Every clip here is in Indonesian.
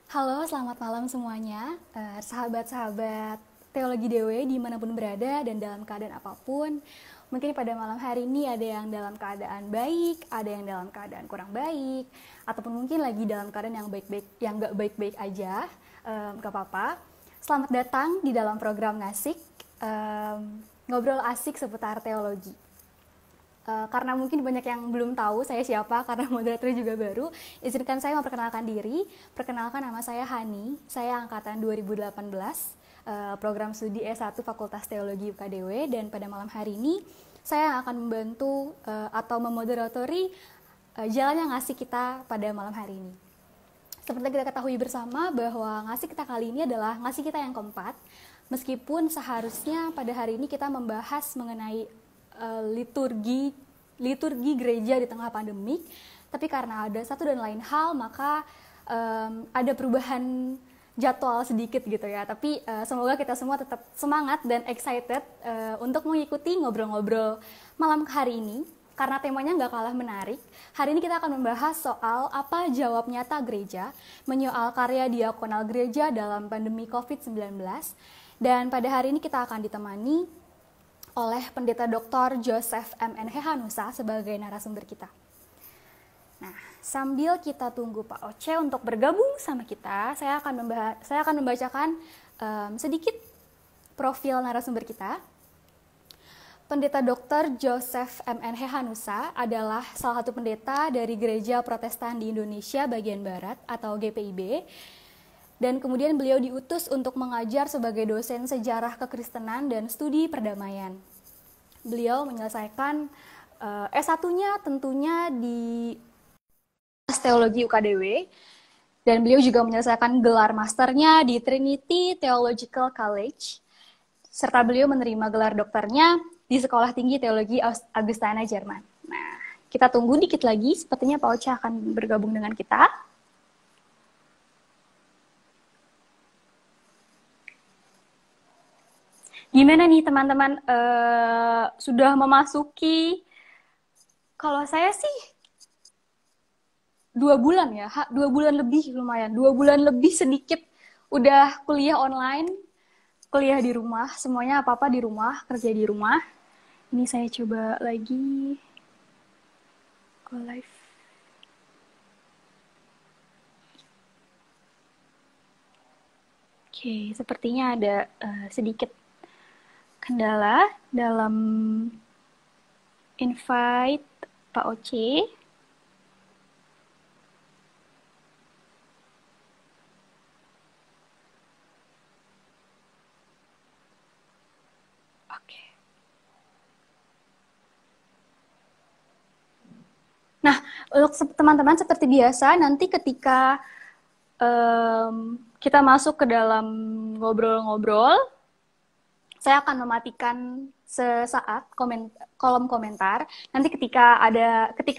Halo, selamat malam semuanya, sahabat-sahabat Teologi DW dimanapun berada dan dalam keadaan apapun. Mungkin pada malam hari ini ada yang dalam keadaan baik, ada yang dalam keadaan kurang baik, ataupun mungkin lagi dalam keadaan yang baik-baik, yang nggak baik-baik aja, nggak apa-apa. Selamat datang di dalam program Ngasik, ngobrol asik seputar teologi. Karena mungkin banyak yang belum tahu saya siapa karena moderator juga baru, izinkan saya memperkenalkan diri. Perkenalkan, nama saya Hani, saya angkatan 2018, program studi S1 Fakultas Teologi UKDW, dan pada malam hari ini saya akan membantu atau memoderatori jalannya ngasih kita pada malam hari ini. Seperti kita ketahui bersama bahwa ngasih kita kali ini adalah ngasih kita yang keempat, meskipun seharusnya pada hari ini kita membahas mengenai liturgi gereja di tengah pandemik, tapi karena ada satu dan lain hal maka ada perubahan jadwal sedikit gitu ya. Tapi semoga kita semua tetap semangat dan excited untuk mengikuti ngobrol-ngobrol malam hari ini, karena temanya nggak kalah menarik. Hari ini kita akan membahas soal apa jawab nyata gereja, menyoal karya diakonal gereja dalam pandemi COVID-19. Dan pada hari ini kita akan ditemani oleh Pendeta Dr. Joseph M.N. Hehanusa sebagai narasumber kita. Nah, sambil kita tunggu Pak Oce untuk bergabung sama kita, saya akan membacakan sedikit profil narasumber kita. Pendeta Dr. Joseph M.N. Hehanusa adalah salah satu pendeta dari Gereja Protestan di Indonesia bagian Barat atau GPIB. Dan kemudian beliau diutus untuk mengajar sebagai dosen sejarah kekristenan dan studi perdamaian. Beliau menyelesaikan S1-nya tentunya di Teologi UKDW, dan beliau juga menyelesaikan gelar masternya di Trinity Theological College, serta beliau menerima gelar dokternya di Sekolah Tinggi Teologi Augustana, Jerman. Nah, kita tunggu dikit lagi, sepertinya Pak Ocha akan bergabung dengan kita. Gimana nih teman-teman, sudah memasuki, kalau saya sih 2 bulan ya, 2 bulan lebih lumayan, 2 bulan lebih sedikit udah kuliah online, kuliah di rumah, semuanya apa-apa di rumah, kerja di rumah. Ini saya coba lagi, go live. Oke, sepertinya ada sedikit kendala dalam invite Pak Oce. Oke. Nah, untuk teman-teman seperti biasa, nanti ketika kita masuk ke dalam ngobrol-ngobrol, saya akan mematikan sesaat kolom komentar. Nanti ketika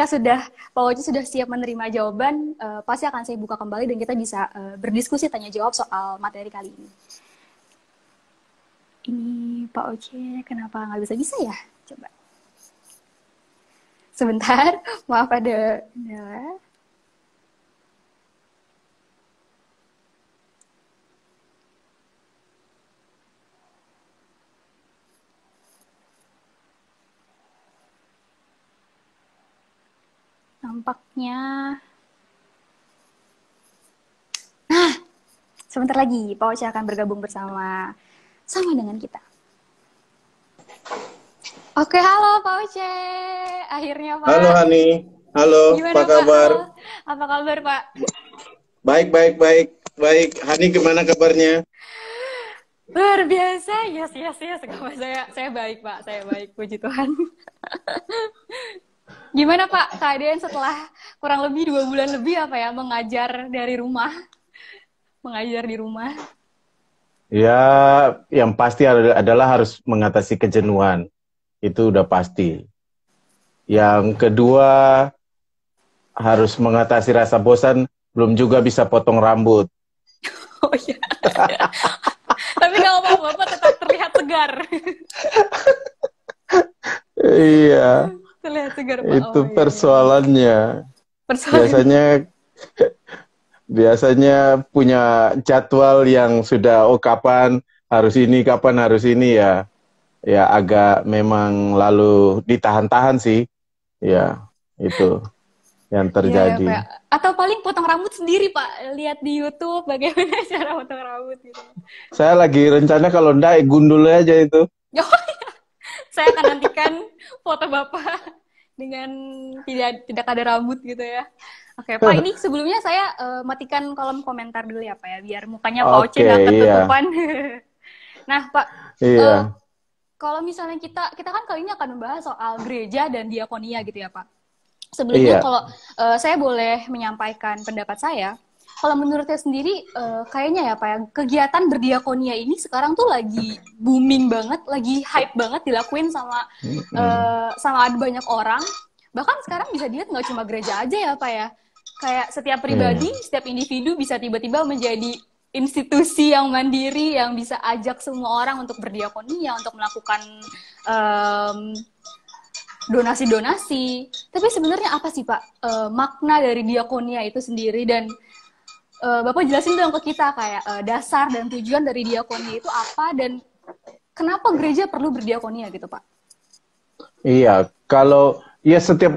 sudah Pak Oci sudah siap menerima jawaban, pasti akan saya buka kembali dan kita bisa berdiskusi tanya jawab soal materi kali ini. Ini Pak Oci kenapa nggak bisa ya? Coba. Sebentar, maaf ada kendala. Nampaknya, nah, sebentar lagi Pak Oce akan bergabung sama dengan kita. Oke, halo Pak Oce, akhirnya Pak. Halo Hani, halo, Gimana, apa kabar? Pak? Apa kabar Pak? Baik. Hani gimana kabarnya? Luar biasa, yes. Saya baik Pak, saya baik, puji Tuhan. Gimana Pak keadaan setelah kurang lebih 2 bulan lebih mengajar dari rumah, mengajar di rumah? Ya, yang pasti adalah harus mengatasi kejenuhan, itu udah pasti. Yang kedua, harus mengatasi rasa bosan, belum juga bisa potong rambut. Oh iya. Tapi nggak apa-apa, Bapak tetap terlihat segar. Iya. Terlihat segar Pak. Itu persoalannya. Biasanya Biasanya punya jadwal yang sudah, oh kapan harus ini ya. Ya agak memang lalu ditahan-tahan sih. Ya, itu yang Iya ya Pak. terjadi. Atau paling potong rambut sendiri Pak. Lihat di YouTube bagaimana cara potong rambut gitu. Saya lagi rencana kalau ndak gundul aja itu. Oh, saya akan nantikan foto Bapak dengan tidak ada rambut gitu ya. Oke, Pak, ini sebelumnya saya matikan kolom komentar dulu ya, Pak ya, biar mukanya Pak Oce Oke, nggak iya. ketutupan. Nah, Pak, eh, Iya. kalau misalnya kita kan kali ini akan membahas soal gereja dan diakonia gitu ya, Pak. Sebelumnya Iya. kalau saya boleh menyampaikan pendapat saya, kalau menurut saya sendiri kayaknya ya Pak ya, kegiatan berdiakonia ini sekarang tuh lagi booming banget, lagi hype banget dilakuin Mm-mm. sama ada banyak orang. Bahkan sekarang bisa dilihat nggak cuma gereja aja ya Pak ya. Kayak setiap pribadi, Iya. setiap individu bisa tiba-tiba menjadi institusi yang mandiri yang bisa ajak semua orang untuk berdiakonia, untuk melakukan em, donasi-donasi. Tapi sebenarnya apa sih Pak makna dari diakonia itu sendiri dan Bapak jelasin dong ke kita kayak dasar dan tujuan dari diakonia itu apa dan kenapa gereja perlu berdiakonia gitu Pak? Iya, kalau ya setiap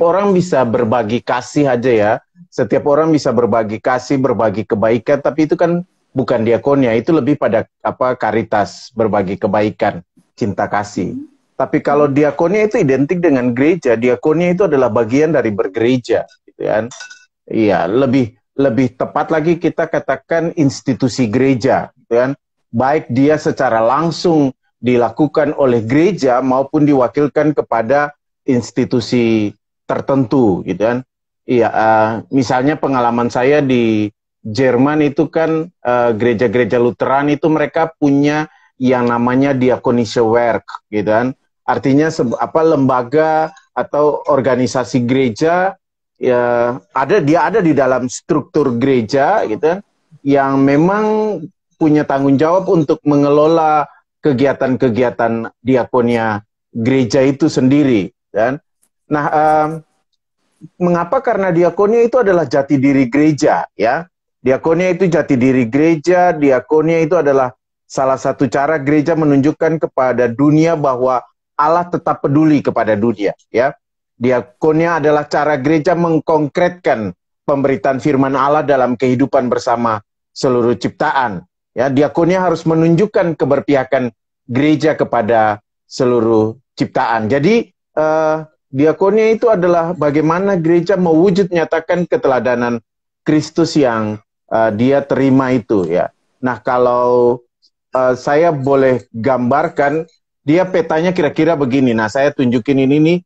orang bisa berbagi kasih aja ya. Setiap orang bisa berbagi kasih, berbagi kebaikan, tapi itu kan bukan diakonia, itu lebih pada apa karitas, berbagi kebaikan, cinta kasih. Mm-hmm. Tapi kalau Mm-hmm. diakonia itu identik dengan gereja, diakonia itu adalah bagian dari bergereja, gitu kan? Iya, lebih lebih tepat lagi kita katakan institusi gereja, gitu kan? Baik dia secara langsung dilakukan oleh gereja maupun diwakilkan kepada institusi tertentu, gitu kan? Iya, misalnya pengalaman saya di Jerman itu kan gereja-gereja Lutheran itu mereka punya yang namanya diakonische Werk, gitu kan? Artinya apa lembaga atau organisasi gereja ya dia ada di dalam struktur gereja gitu kan yang memang punya tanggung jawab untuk mengelola kegiatan-kegiatan diakonia gereja itu sendiri kan. Nah, mengapa? Karena diakonia itu adalah jati diri gereja ya. Diakonia itu jati diri gereja, diakonia itu adalah salah satu cara gereja menunjukkan kepada dunia bahwa Allah tetap peduli kepada dunia ya. Diakonia adalah cara gereja mengkonkretkan pemberitaan firman Allah dalam kehidupan bersama seluruh ciptaan. Ya, diakonia harus menunjukkan keberpihakan gereja kepada seluruh ciptaan. Jadi, diakonia itu adalah bagaimana gereja mewujud nyatakan keteladanan Kristus yang dia terima itu. Ya. Nah, kalau saya boleh gambarkan, dia petanya kira-kira begini. Nah, saya tunjukin ini nih.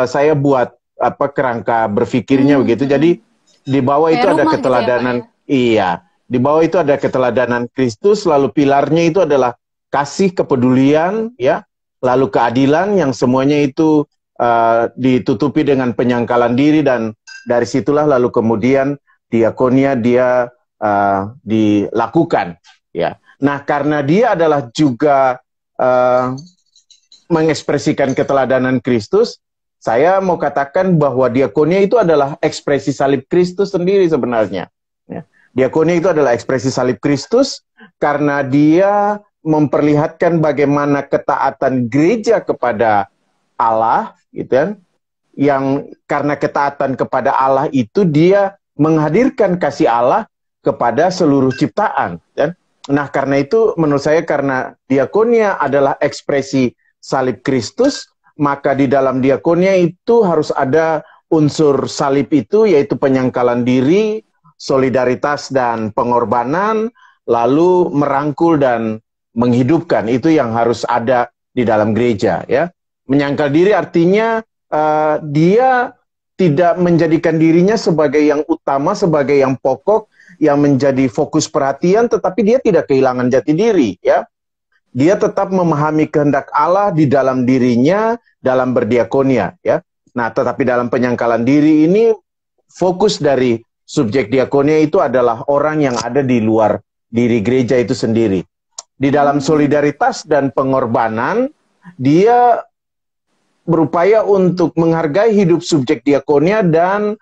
Saya buat apa kerangka berpikirnya begitu. Jadi di bawah itu Kayak ada rumah gitu ya Pak keteladanan, ya? iya. Di bawah itu ada keteladanan Kristus, lalu pilarnya itu adalah kasih, kepedulian, ya. Lalu keadilan yang semuanya itu ditutupi dengan penyangkalan diri dan dari situlah lalu kemudian diakonia dia dilakukan, ya. Nah, karena dia adalah juga mengekspresikan keteladanan Kristus, saya mau katakan bahwa diakonia itu adalah ekspresi salib Kristus sendiri sebenarnya. Ya. Diakonia itu adalah ekspresi salib Kristus karena dia memperlihatkan bagaimana ketaatan gereja kepada Allah, gitu kan? Yang karena ketaatan kepada Allah itu dia menghadirkan kasih Allah kepada seluruh ciptaan. Dan nah karena itu menurut saya karena diakonia adalah ekspresi salib Kristus, maka di dalam diakonia itu harus ada unsur salib itu, yaitu penyangkalan diri, solidaritas dan pengorbanan, lalu merangkul dan menghidupkan. Itu yang harus ada di dalam gereja. Ya, menyangkal diri artinya dia tidak menjadikan dirinya sebagai yang utama, sebagai yang pokok, yang menjadi fokus perhatian, tetapi dia tidak kehilangan jati diri. Ya, dia tetap memahami kehendak Allah di dalam dirinya dalam berdiakonia, ya. Nah, tetapi dalam penyangkalan diri ini fokus dari subjek diakonia itu adalah orang yang ada di luar diri gereja itu sendiri. Di dalam solidaritas dan pengorbanan, dia berupaya untuk menghargai hidup subjek diakonia dan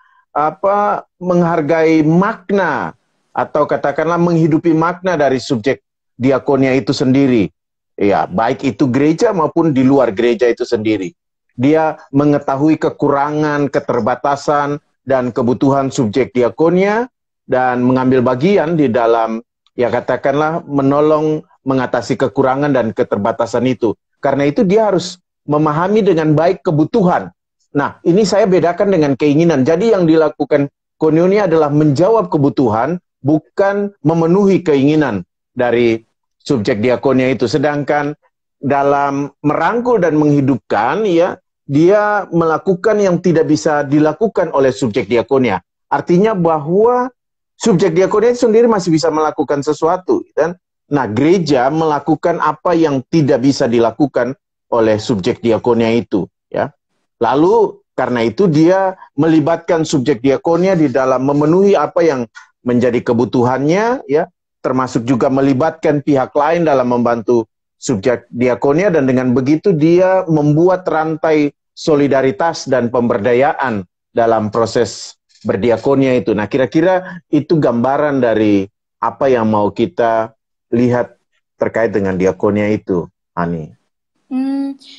menghargai makna atau katakanlah menghidupi makna dari subjek diakonia itu sendiri. Ya, baik itu gereja maupun di luar gereja itu sendiri. Dia mengetahui kekurangan, keterbatasan, dan kebutuhan subjek diakonia dan mengambil bagian di dalam, ya katakanlah, menolong mengatasi kekurangan dan keterbatasan itu. Karena itu dia harus memahami dengan baik kebutuhan. Nah, ini saya bedakan dengan keinginan. Jadi yang dilakukan koinonia adalah menjawab kebutuhan, bukan memenuhi keinginan dari subjek diakonia itu. Sedangkan dalam merangkul dan menghidupkan, ya, dia melakukan yang tidak bisa dilakukan oleh subjek diakonia. Artinya bahwa subjek diakonia itu sendiri masih bisa melakukan sesuatu, kan? Nah, gereja melakukan apa yang tidak bisa dilakukan oleh subjek diakonia itu, ya. Lalu karena itu dia melibatkan subjek diakonia di dalam memenuhi apa yang menjadi kebutuhannya, ya, termasuk juga melibatkan pihak lain dalam membantu subjek diakonia, dan dengan begitu dia membuat rantai solidaritas dan pemberdayaan dalam proses berdiakonia itu. Nah, kira-kira itu gambaran dari apa yang mau kita lihat terkait dengan diakonia itu, Ani.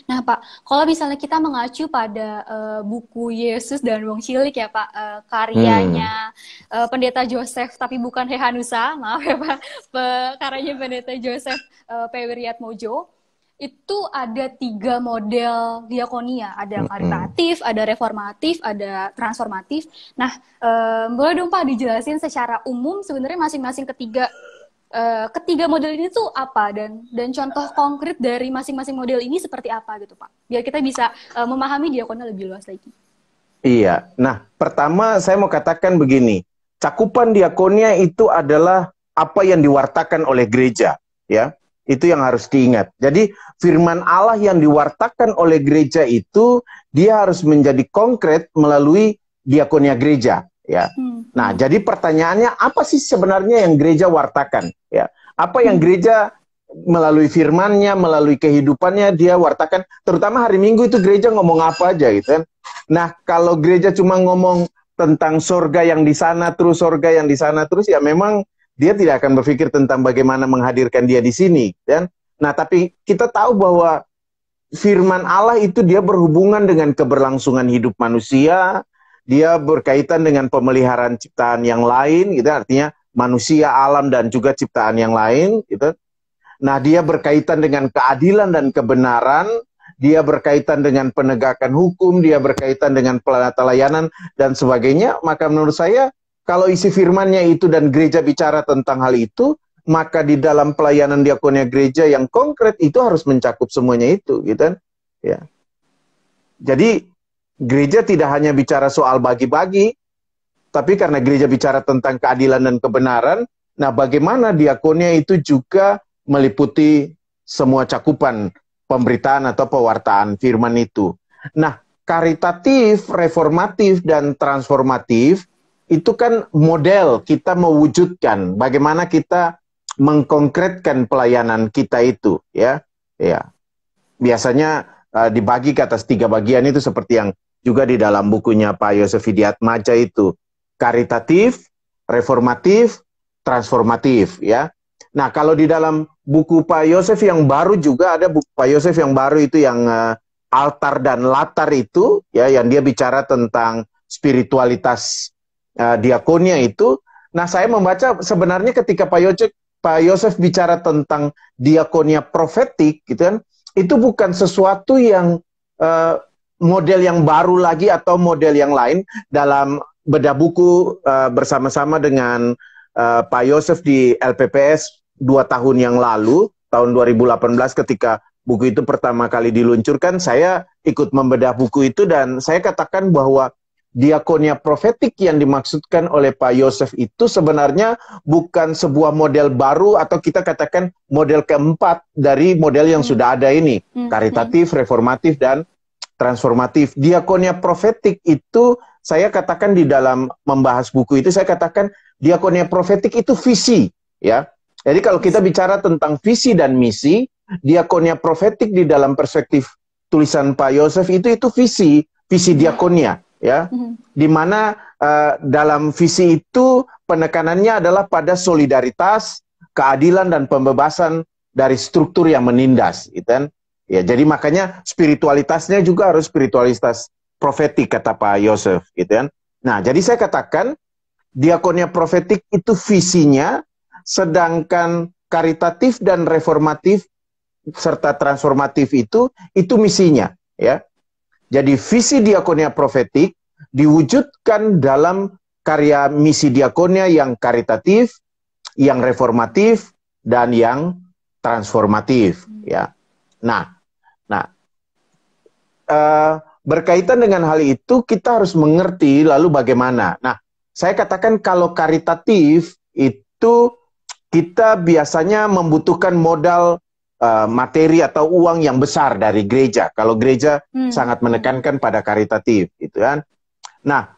Nah Pak, kalau misalnya kita mengacu pada buku Yesus dan Wong Cilik ya Pak, karyanya Pendeta Joseph, tapi bukan Hehanusa, maaf ya Pak, karyanya Pendeta Joseph P. Wiryatmojo, itu ada 3 model diakonia, ada yang karitatif, ada reformatif, ada transformatif. Nah, boleh dong Pak dijelasin secara umum sebenarnya masing-masing ketiga model ini tuh apa, dan contoh konkret dari masing-masing model ini seperti apa gitu Pak, biar kita bisa memahami diakonia lebih luas lagi. Iya, nah pertama saya mau katakan begini, cakupan diakonia itu adalah apa yang diwartakan oleh gereja, ya, itu yang harus diingat. Jadi firman Allah yang diwartakan oleh gereja itu dia harus menjadi konkret melalui diakonia gereja, ya. Nah, jadi pertanyaannya apa sih sebenarnya yang gereja wartakan? Ya, apa yang gereja melalui firman-Nya, melalui kehidupannya dia wartakan? Terutama hari Minggu itu gereja ngomong apa aja, gitu kan? Nah, kalau gereja cuma ngomong tentang sorga yang di sana terus, sorga yang di sana terus, ya memang dia tidak akan berpikir tentang bagaimana menghadirkan dia di sini, kan? Nah, tapi kita tahu bahwa firman Allah itu dia berhubungan dengan keberlangsungan hidup manusia. Dia berkaitan dengan pemeliharaan ciptaan yang lain, gitu, artinya manusia, alam, dan juga ciptaan yang lain, gitu. Nah, dia berkaitan dengan keadilan dan kebenaran, dia berkaitan dengan penegakan hukum, dia berkaitan dengan pelayanan dan sebagainya. Maka menurut saya, kalau isi firmannya itu dan gereja bicara tentang hal itu, maka di dalam pelayanan diakonia gereja yang konkret itu harus mencakup semuanya itu, gitu kan? Ya. Jadi gereja tidak hanya bicara soal bagi-bagi, tapi karena gereja bicara tentang keadilan dan kebenaran, nah bagaimana diakonia itu juga meliputi semua cakupan pemberitaan atau pewartaan firman itu. Nah, karitatif, reformatif, dan transformatif, itu kan model kita mewujudkan, bagaimana kita mengkonkretkan pelayanan kita itu, ya. Ya. Biasanya dibagi ke atas 3 bagian itu seperti yang juga di dalam bukunya Pak Yosef Widyatmaja itu, karitatif, reformatif, transformatif, ya. Nah, kalau di dalam buku Pak Yosef yang baru juga ada buku Pak Yosef yang baru itu yang altar dan latar itu, ya, yang dia bicara tentang spiritualitas diakonia itu. Nah, saya membaca sebenarnya ketika Pak Yosef bicara tentang diakonia profetik, gitu kan, itu bukan sesuatu yang model yang baru lagi atau model yang lain. Dalam bedah buku bersama-sama dengan Pak Yosef di LPPS 2 tahun yang lalu, tahun 2018 ketika buku itu pertama kali diluncurkan, saya ikut membedah buku itu dan saya katakan bahwa diakonia profetik yang dimaksudkan oleh Pak Yosef itu sebenarnya bukan sebuah model baru atau kita katakan model keempat dari model yang sudah ada ini, karitatif, reformatif, dan transformatif. Diakonia profetik itu saya katakan di dalam membahas buku itu, saya katakan diakonia profetik itu visi, ya. Jadi kalau kita bicara tentang visi dan misi, diakonia profetik di dalam perspektif tulisan Pak Yosef itu visi diakonia. ya, di mana dalam visi itu penekanannya adalah pada solidaritas, keadilan dan pembebasan dari struktur yang menindas, gitu kan? Ya, jadi makanya spiritualitasnya juga harus spiritualitas profetik, kata Pak Yosef, gitu kan? Nah, jadi saya katakan diakonia profetik itu visinya, sedangkan karitatif dan reformatif serta transformatif itu misinya, ya. Jadi visi diakonia profetik diwujudkan dalam karya misi diakonia yang karitatif, yang reformatif, dan yang transformatif, ya. Nah, berkaitan dengan hal itu kita harus mengerti lalu bagaimana. Nah, saya katakan kalau karitatif itu kita biasanya membutuhkan modal materi atau uang yang besar dari gereja. Kalau gereja sangat menekankan pada karitatif, gitu kan. Nah,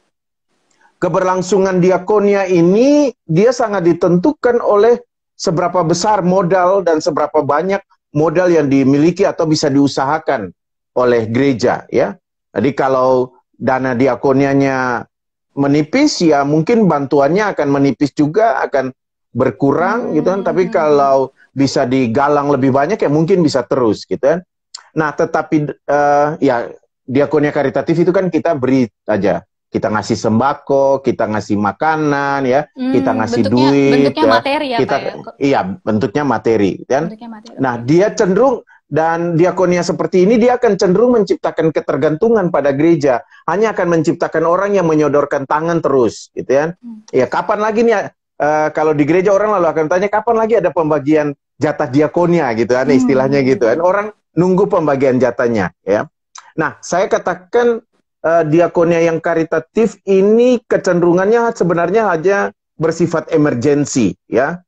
keberlangsungan diakonia ini dia sangat ditentukan oleh seberapa besar modal dan seberapa banyak modal yang dimiliki atau bisa diusahakan oleh gereja, ya. Jadi kalau dana diakonianya menipis, ya mungkin bantuannya akan menipis juga, akan berkurang, gitu kan. Tapi kalau bisa digalang lebih banyak, ya mungkin bisa terus, gitu kan. Nah, tetapi ya diakonia karitatif itu kan kita beri aja. Kita ngasih sembako, kita ngasih makanan, ya, kita ngasih duit, bentuknya ya, materi ya, kita, Pak, ya? iya, bentuknya materi, kan? Bentuknya materi. Nah, dia cenderung, dan diakonia seperti ini dia akan cenderung menciptakan ketergantungan pada gereja, hanya akan menciptakan orang yang menyodorkan tangan terus, gitu kan? Ya, kapan lagi nih? Kalau di gereja orang lalu akan tanya kapan lagi ada pembagian jatah diakonia, gitu kan? Istilahnya gitu kan? Orang nunggu pembagian jatahnya, ya. Nah, saya katakan diakonia yang karitatif ini kecenderungannya sebenarnya hanya bersifat emergensi, ya.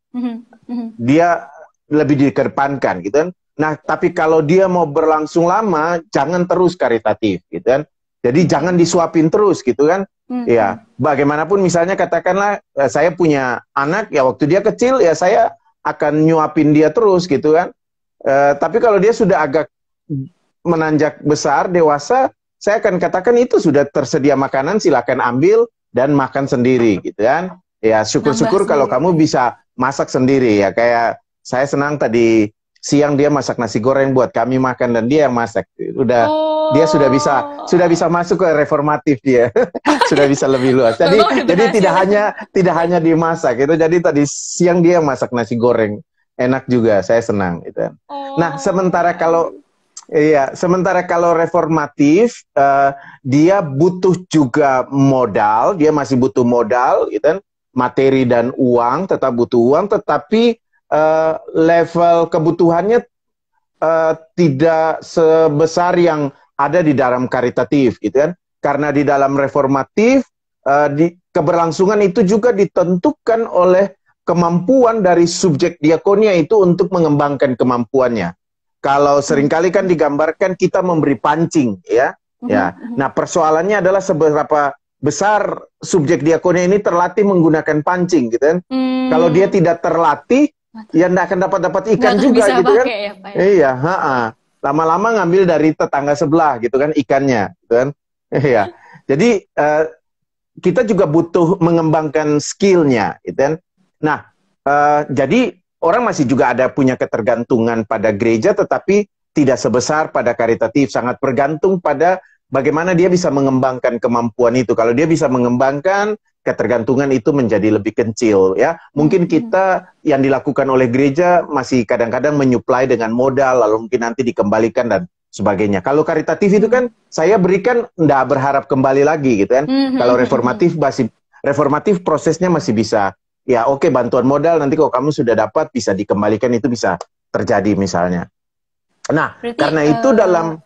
Dia lebih dikedepankan, gitu kan. Nah, tapi kalau dia mau berlangsung lama, jangan terus karitatif, gitu kan. Jadi jangan disuapin terus, gitu kan. Ya, bagaimanapun misalnya katakanlah saya punya anak, ya waktu dia kecil ya saya akan nyuapin dia terus, gitu kan. Tapi kalau dia sudah agak menanjak besar, dewasa, saya akan katakan itu sudah tersedia makanan, silakan ambil dan makan sendiri, gitu kan. Ya, syukur-syukur kalau kamu bisa masak sendiri, ya. Kayak saya senang tadi siang dia masak nasi goreng buat kami makan dan dia yang masak. Dia sudah bisa masuk ke reformatif dia. Sudah bisa lebih luas. Jadi tidak hanya dimasak itu. Jadi tadi siang dia yang masak nasi goreng. Enak juga, saya senang, gitu. Nah, sementara kalau reformatif, dia butuh juga modal, dia masih butuh modal, gitu kan, materi dan uang, tetap butuh uang, tetapi level kebutuhannya tidak sebesar yang ada di dalam karitatif, gitu kan, karena di dalam reformatif, keberlangsungan itu juga ditentukan oleh kemampuan dari subjek diakonia itu untuk mengembangkan kemampuannya. Kalau seringkali kan digambarkan kita memberi pancing, ya. Nah, persoalannya adalah seberapa besar subjek diakonia ini terlatih menggunakan pancing, gitu kan. Kalau dia tidak terlatih, ya tidak akan dapat ikan juga, gitu kan. Ya, Pak, ya? Iya, lama-lama ngambil dari tetangga sebelah, gitu kan, ikannya, gitu kan. Iya. Jadi kita juga butuh mengembangkan skillnya, gitu kan. Nah, jadi orang masih juga ada punya ketergantungan pada gereja, tetapi tidak sebesar pada karitatif. Sangat bergantung pada bagaimana dia bisa mengembangkan kemampuan itu. Kalau dia bisa mengembangkan, ketergantungan itu menjadi lebih kecil, ya. Mungkin kita yang dilakukan oleh gereja masih kadang-kadang menyuplai dengan modal, lalu mungkin nanti dikembalikan dan sebagainya. Kalau karitatif itu kan saya berikan, nggak berharap kembali lagi, gitu kan. Kalau reformatif prosesnya masih bisa. Ya oke, bantuan modal nanti kalau kamu sudah dapat bisa dikembalikan, itu bisa terjadi misalnya. Nah, berarti, karena itu dalam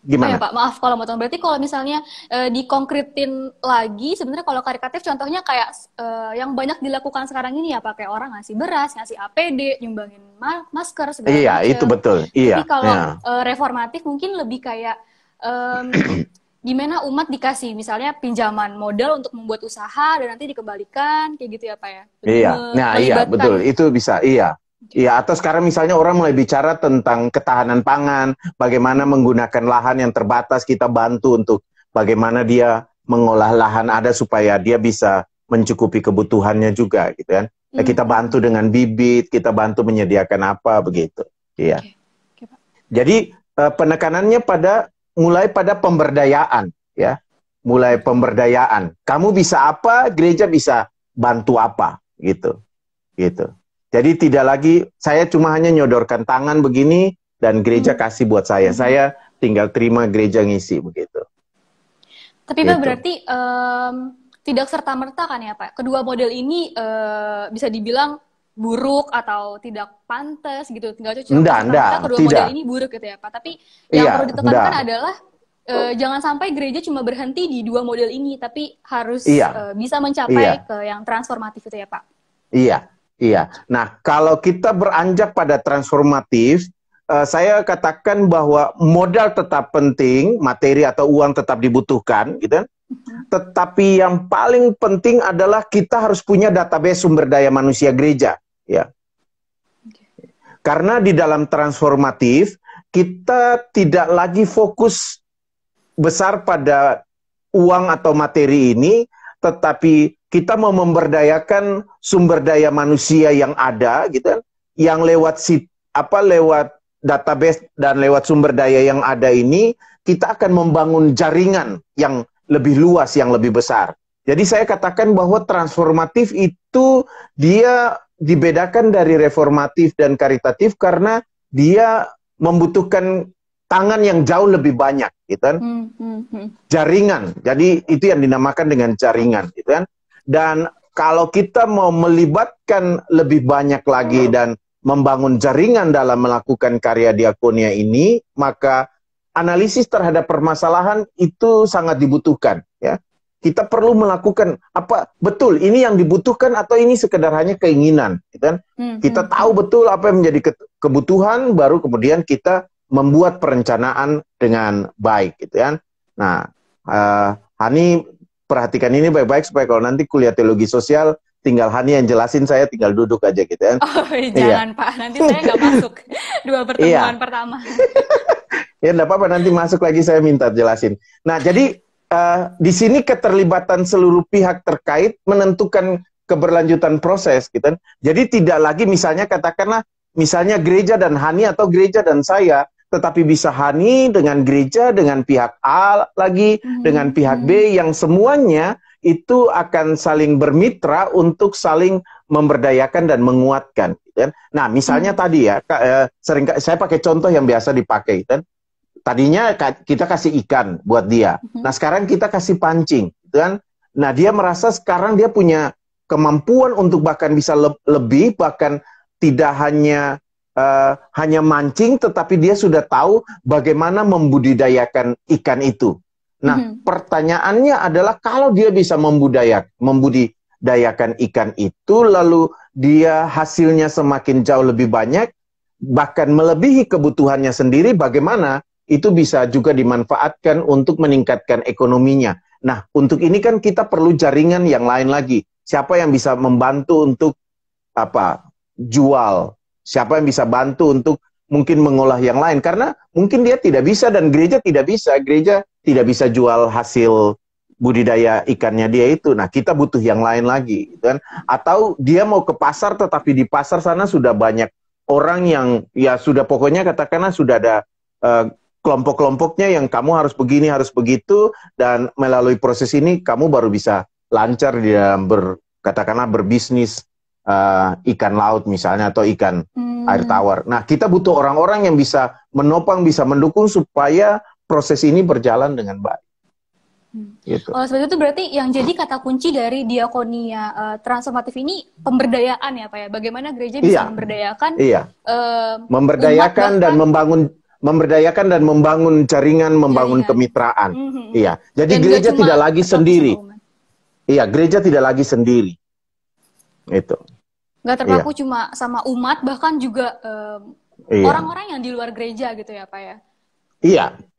gimana? Ya, Pak, maaf kalau motong. Berarti kalau misalnya dikonkretin lagi, sebenarnya kalau karitatif contohnya kayak yang banyak dilakukan sekarang ini ya, Pak, kayak orang ngasih beras, ngasih APD, nyumbangin masker segala macam. Iya, itu betul. Iya. Tapi kalau reformatif mungkin lebih kayak gimana umat dikasih misalnya pinjaman modal untuk membuat usaha dan nanti dikembalikan, kayak gitu ya, Pak, ya? Iya, nah iya betul, itu bisa, iya. Iya, atau sekarang misalnya orang mulai bicara tentang ketahanan pangan, bagaimana menggunakan lahan yang terbatas, kita bantu untuk bagaimana dia mengolah lahan ada supaya dia bisa mencukupi kebutuhannya juga gitu kan. Nah, kita bantu dengan bibit, kita bantu menyediakan apa begitu. Iya. Oke, Pak. Jadi penekanannya mulai pada pemberdayaan ya. Mulai pemberdayaan. Kamu bisa apa, gereja bisa bantu apa gitu. Gitu. Jadi tidak lagi saya cuma hanya nyodorkan tangan begini dan gereja kasih buat saya. Saya tinggal terima gereja ngisi begitu. Tapi Pak berarti tidak serta-merta kan ya Pak? Kedua model ini bisa dibilang buruk atau tidak pantas gitu. Nggak cocok. Serta-merta kedua model ini buruk gitu ya Pak. Tapi yang perlu ditekankan adalah jangan sampai gereja cuma berhenti di dua model ini, tapi harus bisa mencapai ke yang transformatif itu ya Pak. Iya. Nah, kalau kita beranjak pada transformatif, saya katakan bahwa modal tetap penting, materi atau uang tetap dibutuhkan, gitu kan? Tetapi yang paling penting adalah kita harus punya database sumber daya manusia gereja, ya. Karena di dalam transformatif kita tidak lagi fokus besar pada uang atau materi ini, tetapi kita mau memberdayakan sumber daya manusia yang ada, gitu kan? Yang lewat database dan lewat sumber daya yang ada ini, kita akan membangun jaringan yang lebih luas, yang lebih besar. Jadi saya katakan bahwa transformatif itu dia dibedakan dari reformatif dan karitatif karena dia membutuhkan tangan yang jauh lebih banyak, gitu kan? Jaringan. Jadi itu yang dinamakan dengan jaringan, gitu kan? Dan kalau kita mau melibatkan lebih banyak lagi dan membangun jaringan dalam melakukan karya diakonia ini, maka analisis terhadap permasalahan itu sangat dibutuhkan, ya. Kita perlu melakukan apa betul ini yang dibutuhkan atau ini sekedar hanya keinginan, gitu kan? Kita tahu betul apa yang menjadi kebutuhan, baru kemudian kita membuat perencanaan dengan baik, gitu kan? Nah, Hani perhatikan ini baik-baik supaya kalau nanti kuliah teologi sosial tinggal Hani yang jelasin, saya tinggal duduk aja gitu kan. Oh, jangan Pak, nanti saya nggak masuk dua pertemuan pertama. Ya enggak apa-apa, nanti masuk lagi saya minta jelasin. Nah, jadi di sini keterlibatan seluruh pihak terkait menentukan keberlanjutan proses gitu kan. Jadi tidak lagi misalnya katakanlah misalnya gereja dan Hani atau gereja dan saya, tetapi bisa Hani dengan gereja, dengan pihak A lagi, dengan pihak B yang semuanya itu akan saling bermitra untuk saling memberdayakan dan menguatkan. Gitu kan? Nah, misalnya tadi ya, sering saya pakai contoh yang biasa dipakai. Gitu kan? Tadinya kita kasih ikan buat dia. Nah, sekarang kita kasih pancing. Gitu kan? Nah, dia merasa sekarang dia punya kemampuan untuk bahkan bisa lebih, bahkan tidak hanya mancing, tetapi dia sudah tahu bagaimana membudidayakan ikan itu. Nah, pertanyaannya adalah kalau dia bisa membudidayakan ikan itu, lalu dia hasilnya semakin jauh lebih banyak, bahkan melebihi kebutuhannya sendiri, bagaimana itu bisa juga dimanfaatkan untuk meningkatkan ekonominya. Nah, untuk ini kan kita perlu jaringan yang lain lagi. Siapa yang bisa membantu untuk jual? Siapa yang bisa bantu untuk mungkin mengolah yang lain? Karena mungkin dia tidak bisa dan gereja tidak bisa. Gereja tidak bisa jual hasil budidaya ikannya dia itu. Nah, kita butuh yang lain lagi, gitu kan? Atau dia mau ke pasar, tetapi di pasar sana sudah banyak orang yang ya sudah pokoknya katakanlah sudah ada kelompok-kelompoknya yang kamu harus begini, harus begitu, dan melalui proses ini kamu baru bisa lancar di dalam katakanlah berbisnis ikan laut misalnya atau ikan air tawar. Nah, kita butuh orang-orang yang bisa menopang, bisa mendukung supaya proses ini berjalan dengan baik. Gitu. Kalau seperti itu berarti yang jadi kata kunci dari diakonia transformatif ini pemberdayaan ya Pak ya. Bagaimana gereja bisa memberdayakan memberdayakan dan memberdayakan dan membangun jaringan, membangun kemitraan. Iya. Jadi dan gereja tidak lagi sendiri. Iya, gereja tidak lagi sendiri. Itu. Nggak terpaku cuma sama umat, bahkan juga orang-orang yang di luar gereja gitu ya Pak ya.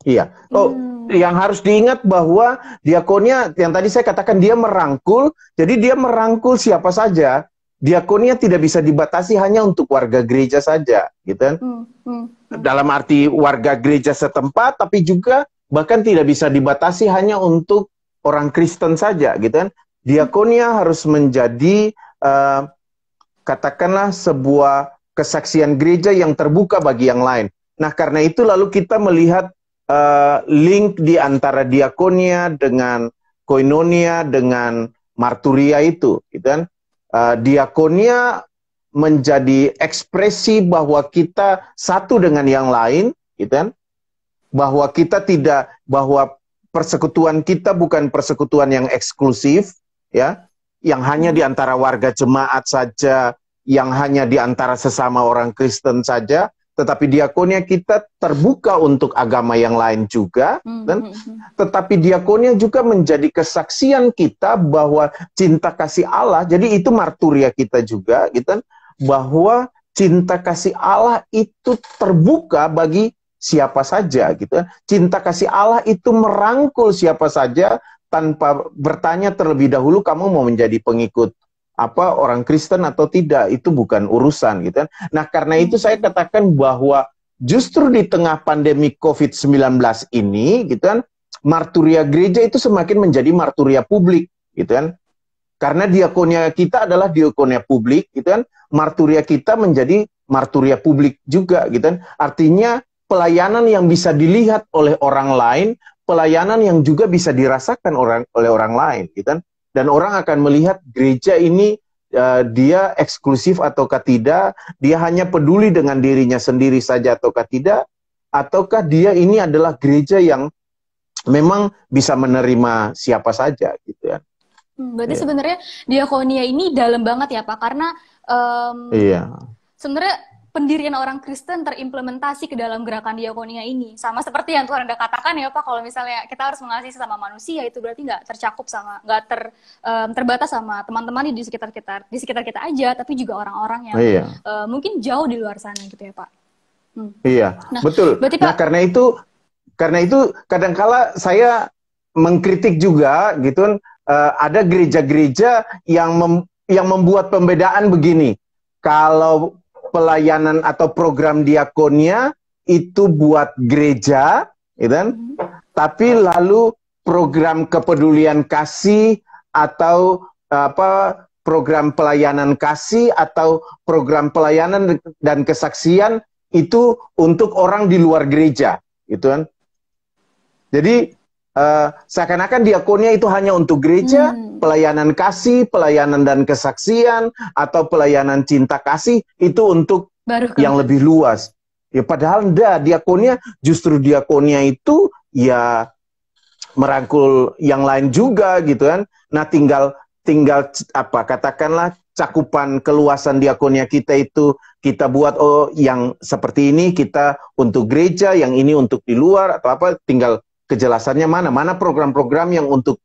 Iya. Oh, yang harus diingat bahwa diakonia yang tadi saya katakan dia merangkul, jadi dia merangkul siapa saja. Diakonia tidak bisa dibatasi hanya untuk warga gereja saja, gitu kan? Dalam arti warga gereja setempat, tapi juga bahkan tidak bisa dibatasi hanya untuk orang Kristen saja, gitu kan. Diakonia harus menjadi katakanlah sebuah kesaksian gereja yang terbuka bagi yang lain. Nah, karena itu lalu kita melihat link di antara diakonia dengan koinonia dengan marturia itu, gitu kan. Diakonia menjadi ekspresi bahwa kita satu dengan yang lain, gitu kan. Bahwa kita tidak, bahwa persekutuan kita bukan persekutuan yang eksklusif, ya, yang hanya di antara warga jemaat saja, yang hanya di antara sesama orang Kristen saja, tetapi diakonia kita terbuka untuk agama yang lain juga, dan tetapi diakonia juga menjadi kesaksian kita bahwa cinta kasih Allah, jadi itu marturia kita juga, gitu, bahwa cinta kasih Allah itu terbuka bagi siapa saja, gitu. Cinta kasih Allah itu merangkul siapa saja tanpa bertanya terlebih dahulu kamu mau menjadi pengikut orang Kristen atau tidak, itu bukan urusan, gitu kan. Nah, karena itu saya katakan bahwa justru di tengah pandemi COVID-19 ini, gitu kan, marturia gereja itu semakin menjadi marturia publik, gitu kan. Karena diakonia kita adalah diakonia publik, gitu kan. Marturia kita menjadi marturia publik juga, gitu kan. Artinya pelayanan yang bisa dilihat oleh orang lain, pelayanan yang juga bisa dirasakan oleh orang lain, gitu kan. Dan orang akan melihat gereja ini dia eksklusif ataukah tidak, dia hanya peduli dengan dirinya sendiri saja ataukah tidak, ataukah dia ini adalah gereja yang memang bisa menerima siapa saja, gitu ya. Berarti sebenarnya diakonia ini dalam banget ya Pak, karena sebenarnya pendirian orang Kristen terimplementasi ke dalam gerakan diakonia ini. Sama seperti yang Tuhan Anda katakan ya Pak, kalau misalnya kita harus mengasihi sesama manusia, itu berarti nggak tercakup sama, nggak terbatas sama teman-teman di sekitar kita aja, tapi juga orang-orang yang mungkin jauh di luar sana gitu ya Pak. Nah, betul. Berarti, Pak, karena itu kadangkala saya mengkritik juga, gitu, ada gereja-gereja yang membuat pembedaan begini. Kalau pelayanan atau program diakonia itu buat gereja, gitu kan? Tapi lalu program kepedulian kasih atau program pelayanan kasih atau program pelayanan dan kesaksian itu untuk orang di luar gereja, gitu kan? Jadi seakan-akan diakonia itu hanya untuk gereja, pelayanan kasih, pelayanan dan kesaksian, atau pelayanan cinta kasih itu untuk yang lebih luas. Ya padahal enggak, justru diakonia itu ya merangkul yang lain juga, gitu kan. Nah, tinggal katakanlah cakupan keluasan diakonia kita itu kita buat yang seperti ini kita untuk gereja, yang ini untuk di luar atau apa, tinggal kejelasannya mana program-program yang untuk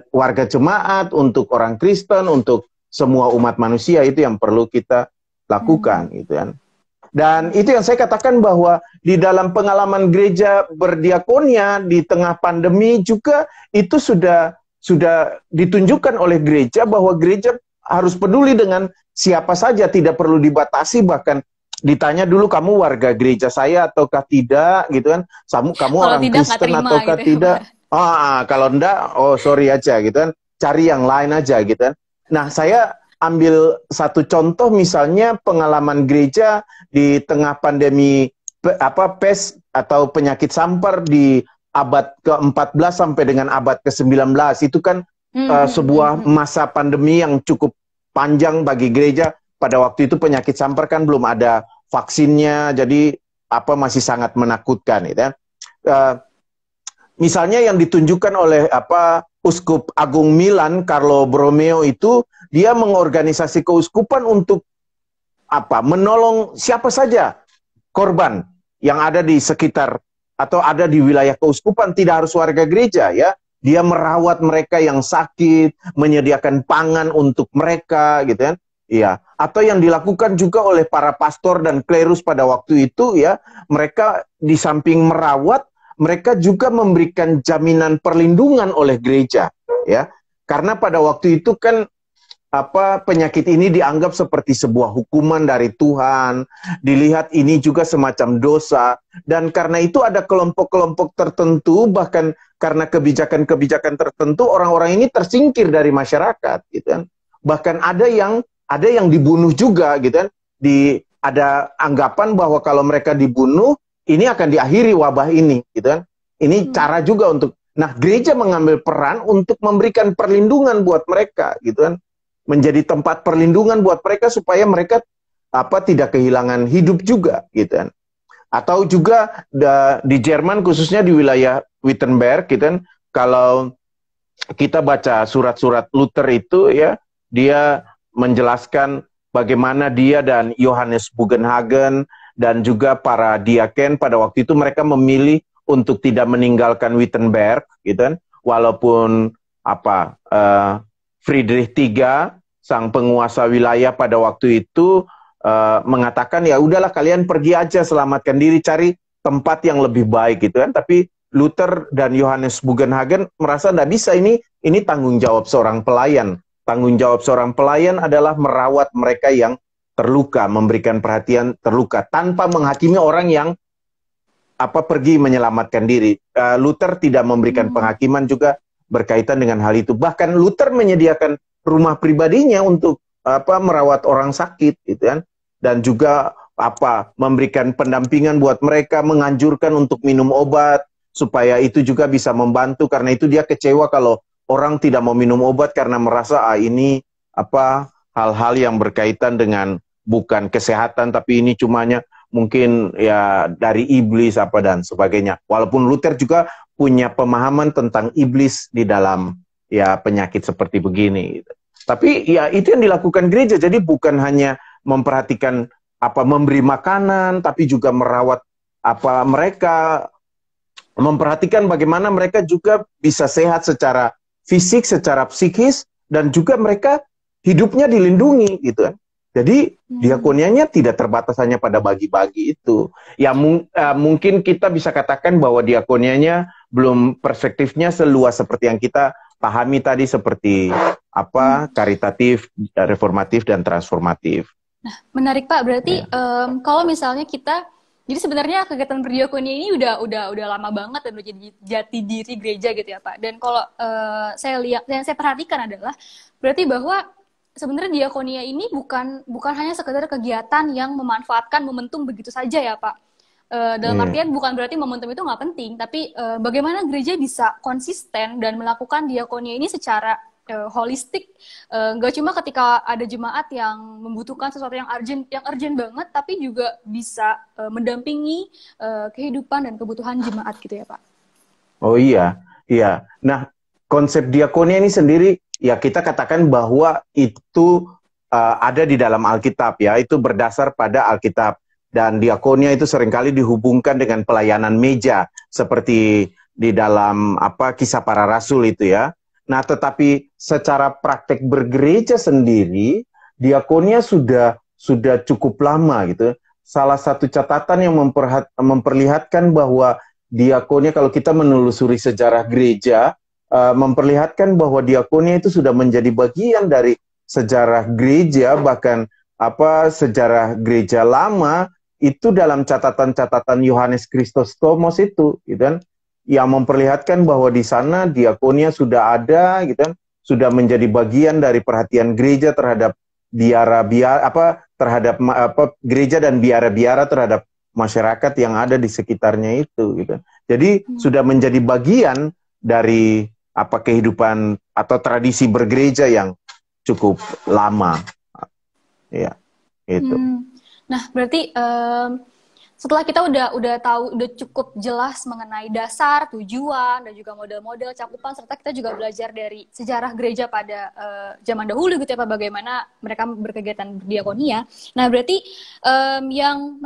warga jemaat, untuk orang Kristen, untuk semua umat manusia, itu yang perlu kita lakukan, gitu kan. Dan itu yang saya katakan bahwa di dalam pengalaman gereja berdiakonia di tengah pandemi juga itu sudah ditunjukkan oleh gereja bahwa gereja harus peduli dengan siapa saja, tidak perlu dibatasi, bahkan ditanya dulu kamu warga gereja saya ataukah tidak, gitu kan. Kamu orang Kristen ataukah gitu, tidak. Kalau enggak, sorry aja, gitu kan. Cari yang lain aja, gitu kan. Nah, saya ambil satu contoh misalnya pengalaman gereja di tengah pandemi pes atau penyakit sampar di abad ke-14 sampai dengan abad ke-19. Itu kan sebuah masa pandemi yang cukup panjang bagi gereja. Pada waktu itu penyakit sampar kan belum ada vaksinnya, jadi masih sangat menakutkan, gitu ya. Misalnya yang ditunjukkan oleh Uskup Agung Milan, Carlo Borromeo itu, dia mengorganisasi keuskupan untuk menolong siapa saja korban yang ada di sekitar atau ada di wilayah keuskupan, tidak harus warga gereja, ya. Dia merawat mereka yang sakit, menyediakan pangan untuk mereka, gitu kan. Iya, atau yang dilakukan juga oleh para pastor dan klerus pada waktu itu, ya, mereka di samping merawat, mereka juga memberikan jaminan perlindungan oleh gereja, ya, karena pada waktu itu kan penyakit ini dianggap seperti sebuah hukuman dari Tuhan, dilihat ini juga semacam dosa, dan karena itu ada kelompok-kelompok tertentu, bahkan karena kebijakan-kebijakan tertentu, orang-orang ini tersingkir dari masyarakat, gitu kan. Bahkan ada yang dibunuh juga, gitu kan. Ada anggapan bahwa kalau mereka dibunuh, ini akan diakhiri wabah ini, gitu kan. Ini cara juga untuk, nah gereja mengambil peran untuk memberikan perlindungan buat mereka, gitu kan. Menjadi tempat perlindungan buat mereka supaya mereka tidak kehilangan hidup juga, gitu kan. Atau juga di Jerman, khususnya di wilayah Wittenberg, gitu kan, kalau kita baca surat-surat Luther itu ya, dia menjelaskan bagaimana dia dan Johannes Bugenhagen dan juga para diaken pada waktu itu mereka memilih untuk tidak meninggalkan Wittenberg, gitu kan, walaupun Friedrich III, sang penguasa wilayah pada waktu itu mengatakan ya udahlah kalian pergi aja, selamatkan diri, cari tempat yang lebih baik, gitu kan. Tapi Luther dan Johannes Bugenhagen merasa tidak bisa, ini tanggung jawab seorang pelayan. Tanggung jawab seorang pelayan adalah merawat mereka yang terluka, memberikan perhatian terluka, tanpa menghakimi orang yang pergi menyelamatkan diri. Luther tidak memberikan penghakiman juga berkaitan dengan hal itu. Bahkan Luther menyediakan rumah pribadinya untuk merawat orang sakit, gitu kan, dan juga memberikan pendampingan buat mereka, menganjurkan untuk minum obat supaya itu juga bisa membantu. Karena itu dia kecewa kalau orang tidak mau minum obat karena merasa ini hal-hal yang berkaitan dengan bukan kesehatan, tapi ini cumanya mungkin ya dari iblis dan sebagainya. Walaupun Luther juga punya pemahaman tentang iblis di dalam ya penyakit seperti begini, gitu. Tapi ya itu yang dilakukan gereja. Jadi bukan hanya memperhatikan memberi makanan, tapi juga merawat mereka, memperhatikan bagaimana mereka juga bisa sehat secara fisik, secara psikis, dan juga mereka hidupnya dilindungi, gitu kan. Jadi diakonianya tidak terbatas hanya pada bagi-bagi itu. Ya mungkin kita bisa katakan bahwa diakonianya belum perspektifnya seluas seperti yang kita pahami tadi, seperti karitatif, reformatif, dan transformatif. Nah, menarik Pak. Berarti kalau misalnya kita, jadi sebenarnya kegiatan berdiakonia ini udah lama banget dan udah jadi jati diri gereja gitu ya Pak. Dan kalau saya lihat, yang saya perhatikan adalah berarti bahwa sebenarnya diakonia ini bukan hanya sekedar kegiatan yang memanfaatkan momentum begitu saja ya Pak. Dalam artian bukan berarti momentum itu nggak penting, tapi bagaimana gereja bisa konsisten dan melakukan diakonia ini secara holistik, nggak cuma ketika ada jemaat yang membutuhkan sesuatu yang urgent banget, tapi juga bisa mendampingi kehidupan dan kebutuhan jemaat gitu ya Pak. Oh iya. Nah, konsep diakonia ini sendiri ya kita katakan bahwa itu ada di dalam Alkitab ya, itu berdasar pada Alkitab. Dan diakonia itu seringkali dihubungkan dengan pelayanan meja, seperti di dalam Kisah Para Rasul itu ya. Nah, tetapi secara praktek bergereja sendiri, diakonia sudah cukup lama gitu. Salah satu catatan yang memperlihatkan bahwa diakonia, kalau kita menelusuri sejarah gereja, memperlihatkan bahwa diakonia itu sudah menjadi bagian dari sejarah gereja, bahkan sejarah gereja lama itu dalam catatan-catatan Yohanes Chrysostomos itu, gitu kan, yang memperlihatkan bahwa di sana diakonia sudah ada, gitu kan, sudah menjadi bagian dari perhatian gereja terhadap terhadap gereja dan biara-biara terhadap masyarakat yang ada di sekitarnya itu, gitu. Jadi sudah menjadi bagian dari kehidupan atau tradisi bergereja yang cukup lama, ya itu. Nah, berarti setelah kita udah tahu, udah cukup jelas mengenai dasar, tujuan, dan juga model-model cakupan, serta kita juga belajar dari sejarah gereja pada zaman dahulu gitu ya Pak, bagaimana mereka berkegiatan diakonia. Nah, berarti yang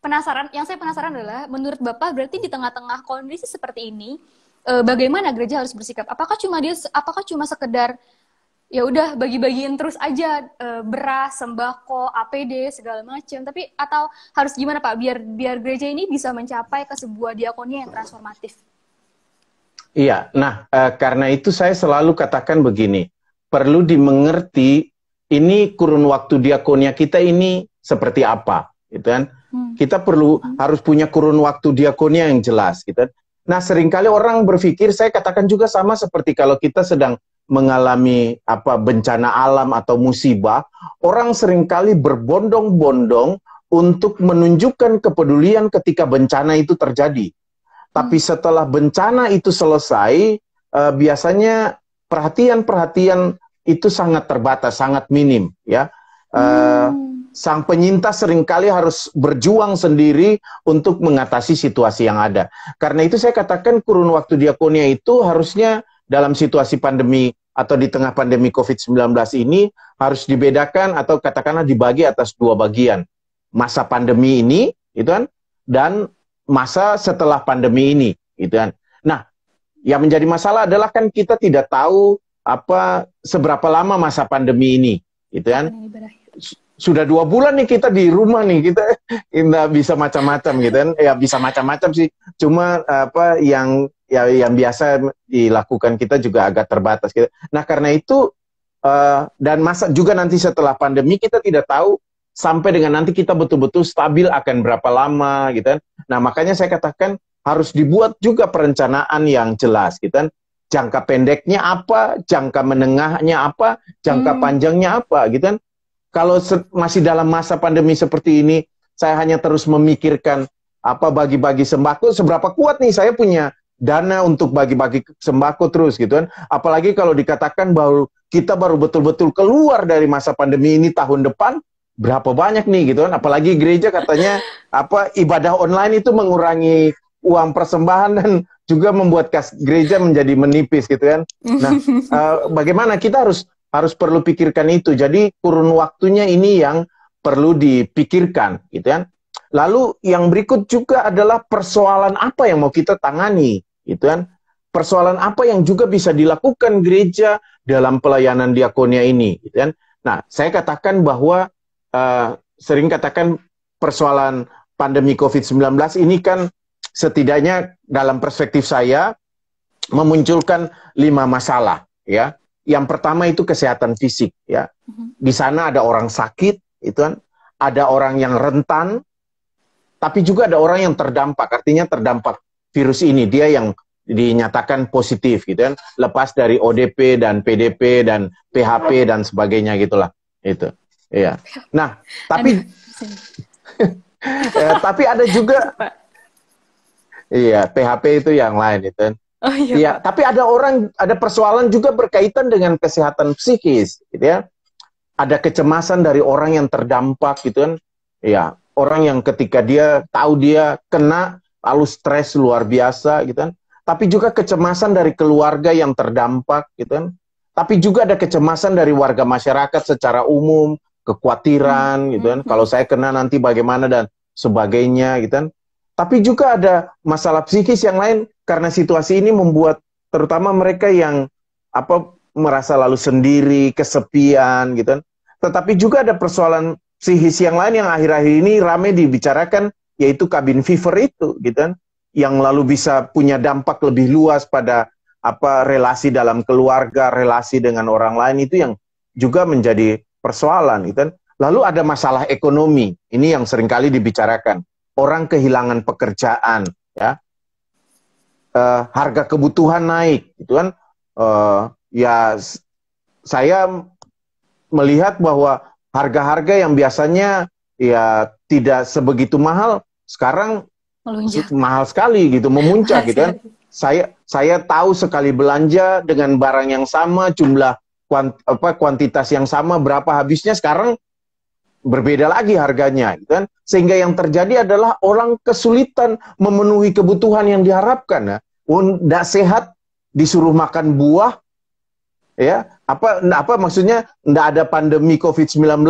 saya penasaran adalah, menurut Bapak berarti di tengah-tengah kondisi seperti ini, bagaimana gereja harus bersikap? Apakah cuma sekedar ya udah bagi-bagiin terus aja beras, sembako, APD segala macam, tapi atau harus gimana Pak biar gereja ini bisa mencapai ke sebuah diakonia yang transformatif? Iya, nah karena itu saya selalu katakan begini, perlu dimengerti ini kurun waktu diakonia kita ini seperti apa, gitu kan? Kita harus punya kurun waktu diakonia yang jelas, gitu kan? Nah, seringkali orang berpikir, saya katakan juga sama seperti kalau kita sedang mengalami bencana alam atau musibah, orang seringkali berbondong-bondong untuk menunjukkan kepedulian ketika bencana itu terjadi. Tapi setelah bencana itu selesai, biasanya perhatian-perhatian itu sangat terbatas, sangat minim, ya. Sang penyintas seringkali harus berjuang sendiri untuk mengatasi situasi yang ada. Karena itu saya katakan kurun waktu diakonia itu harusnya dalam situasi pandemi atau di tengah pandemi COVID-19 ini harus dibedakan atau katakanlah dibagi atas dua bagian. Masa pandemi ini, itu kan, dan masa setelah pandemi ini, gitu kan. Nah, yang menjadi masalah adalah kan kita tidak tahu seberapa lama masa pandemi ini, gitu kan. Sudah 2 bulan nih kita di rumah nih, kita nggak bisa macam-macam, gitu kan. Ya bisa macam-macam sih, cuma yang biasa dilakukan kita juga agak terbatas, gitu. Nah, karena itu dan masa juga nanti setelah pandemi kita tidak tahu sampai dengan nanti kita betul-betul stabil akan berapa lama, gitu kan. Nah, makanya saya katakan harus dibuat juga perencanaan yang jelas, gitu kan. Jangka pendeknya apa, jangka menengahnya apa, jangka panjangnya apa, gitu kan. Kalau masih dalam masa pandemi seperti ini, saya hanya terus memikirkan bagi-bagi sembako, seberapa kuat nih saya punya dana untuk bagi-bagi sembako terus, gitu kan. Apalagi kalau dikatakan bahwa kita baru betul-betul keluar dari masa pandemi ini tahun depan, berapa banyak nih, gitu kan. Apalagi gereja katanya ibadah online itu mengurangi uang persembahan dan juga membuat kas gereja menjadi menipis, gitu kan. Nah, bagaimana kita harus perlu pikirkan itu. Jadi kurun waktunya ini yang perlu dipikirkan, gitu kan. Lalu yang berikut juga adalah persoalan apa yang mau kita tangani, gitu kan. Persoalan apa yang juga bisa dilakukan gereja dalam pelayanan diakonia ini, gitu kan. Nah, saya katakan bahwa sering katakan persoalan pandemi COVID-19 ini kan setidaknya dalam perspektif saya memunculkan 5 masalah, ya. Yang pertama itu kesehatan fisik, ya. Di sana ada orang sakit, itu kan, ada orang yang rentan, tapi juga ada orang yang terdampak, artinya terdampak virus ini, dia yang dinyatakan positif, gitu kan, lepas dari ODP dan PDP dan PHP dan sebagainya, gitulah, itu, ya. Nah, tapi tapi ada juga, iya, PHP itu yang lain, itu kan. Oh, iya, ya, tapi ada persoalan juga berkaitan dengan kesehatan psikis, gitu ya. Ada kecemasan dari orang yang terdampak, gitu kan. Ya, orang yang ketika dia tahu dia kena, lalu stres luar biasa, gitu kan. Tapi juga kecemasan dari keluarga yang terdampak, gitu kan. Tapi juga ada kecemasan dari warga masyarakat secara umum, kekhawatiran, gitu kan. Kalau saya kena nanti bagaimana dan sebagainya, gitu kan. Tapi juga ada masalah psikis yang lain karena situasi ini membuat terutama mereka yang merasa lalu sendiri, kesepian, gitu kan. Tetapi juga ada persoalan psikis yang lain yang akhir-akhir ini ramai dibicarakan, yaitu cabin fever itu, gitu kan. Yang lalu bisa punya dampak lebih luas pada relasi dalam keluarga, relasi dengan orang lain, itu yang juga menjadi persoalan, gitu kan. Lalu ada masalah ekonomi, ini yang seringkali dibicarakan. Orang kehilangan pekerjaan, ya, harga kebutuhan naik, gitu kan. Ya, saya melihat bahwa harga-harga yang biasanya ya tidak sebegitu mahal, sekarang mahal sekali, gitu, memuncak, gitu kan. Saya tahu sekali belanja dengan barang yang sama, jumlah kuantitas yang sama, berapa habisnya sekarang berbeda lagi harganya, gitu kan. Sehingga yang terjadi adalah orang kesulitan memenuhi kebutuhan yang diharapkan, ya. Nggak sehat disuruh makan buah, ya. Maksudnya nggak ada pandemi COVID-19,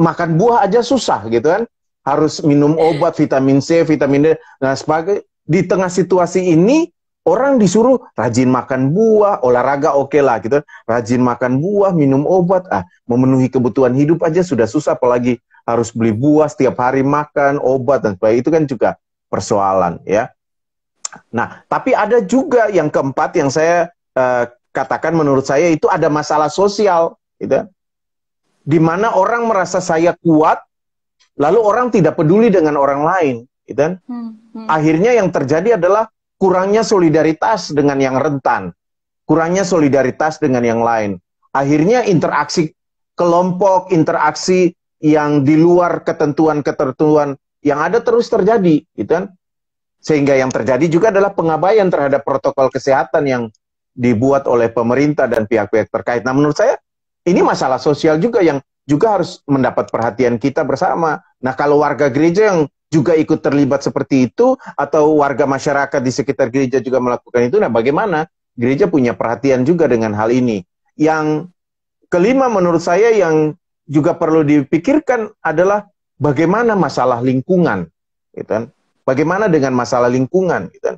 makan buah aja susah, gitu kan. Harus minum obat vitamin C, vitamin D, nah sebagai di tengah situasi ini orang disuruh rajin makan buah, olahraga oke lah, gitu. Rajin makan buah, minum obat, memenuhi kebutuhan hidup aja sudah susah, apalagi harus beli buah setiap hari, makan, obat, dan sebagainya. Itu kan juga persoalan, ya. Nah, tapi ada juga yang keempat yang saya katakan menurut saya itu ada masalah sosial, gitu. Di mana orang merasa saya kuat, lalu orang tidak peduli dengan orang lain, gitu. Akhirnya yang terjadi adalah kurangnya solidaritas dengan yang rentan, kurangnya solidaritas dengan yang lain. Akhirnya interaksi kelompok, interaksi yang di luar ketentuan-ketentuan yang ada terus terjadi, gitu kan? Sehingga yang terjadi juga adalah pengabaian terhadap protokol kesehatan yang dibuat oleh pemerintah dan pihak-pihak terkait. Nah, menurut saya ini masalah sosial juga yang juga harus mendapat perhatian kita bersama. Nah, kalau warga gereja yang juga ikut terlibat seperti itu, atau warga masyarakat di sekitar gereja juga melakukan itu, nah bagaimana gereja punya perhatian juga dengan hal ini. Yang kelima menurut saya yang juga perlu dipikirkan adalah bagaimana masalah lingkungan, gitu kan? Bagaimana dengan masalah lingkungan, gitu kan?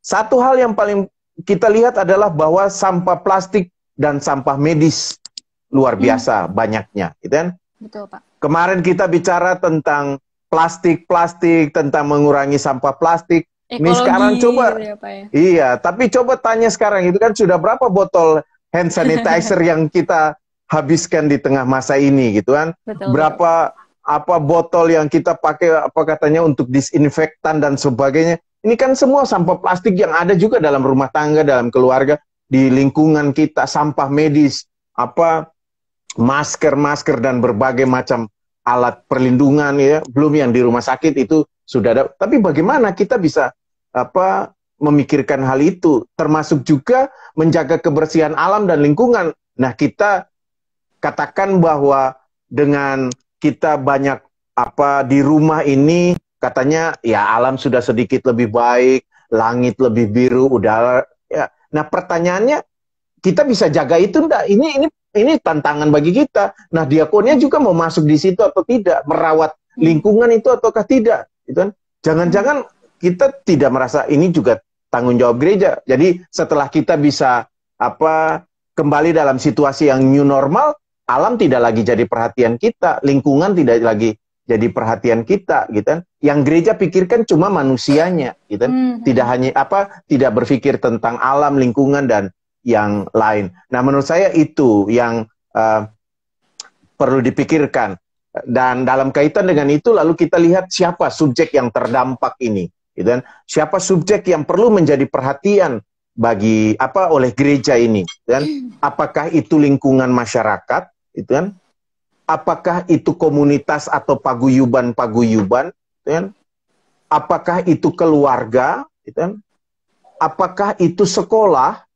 Satu hal yang paling kita lihat adalah bahwa sampah plastik dan sampah medis luar biasa banyaknya, gitu kan? Betul, Pak. Kemarin kita bicara tentang plastik, tentang mengurangi sampah plastik. Ekologi, ini sekarang coba, gitu ya, Pak, ya? Iya, tapi coba tanya sekarang itu kan sudah berapa botol hand sanitizer yang kita habiskan di tengah masa ini, gitu kan? Betul, berapa apa botol yang kita pakai, apa katanya untuk disinfektan dan sebagainya. Ini kan semua sampah plastik yang ada juga dalam rumah tangga, dalam keluarga, di lingkungan kita, sampah medis, apa masker dan berbagai macam alat perlindungan, ya, belum yang di rumah sakit itu sudah ada. Tapi bagaimana kita bisa memikirkan hal itu, termasuk juga menjaga kebersihan alam dan lingkungan. Nah, kita katakan bahwa dengan kita banyak di rumah ini, katanya ya alam sudah sedikit lebih baik, langit lebih biru, udara ya. Nah, pertanyaannya, kita bisa jaga itu enggak? Ini tantangan bagi kita. Nah, diakonnya juga mau masuk di situ atau tidak, merawat lingkungan itu ataukah tidak, gitu kan? Jangan-jangan kita tidak merasa ini juga tanggung jawab gereja. Jadi setelah kita bisa kembali dalam situasi yang new normal, alam tidak lagi jadi perhatian kita, lingkungan tidak lagi jadi perhatian kita, gitu kan? Yang gereja pikirkan cuma manusianya, gitu kan? Tidak hanya tidak berpikir tentang alam, lingkungan dan yang lain. Nah, menurut saya itu yang perlu dipikirkan. Dan dalam kaitan dengan itu, lalu kita lihat siapa subjek yang terdampak ini, gitu kan? Siapa subjek yang perlu menjadi perhatian bagi oleh gereja ini, dan apakah itu lingkungan masyarakat, gitu kan? Apakah itu komunitas atau paguyuban, gitu kan? Apakah itu keluarga, gitu kan? Apakah itu sekolah,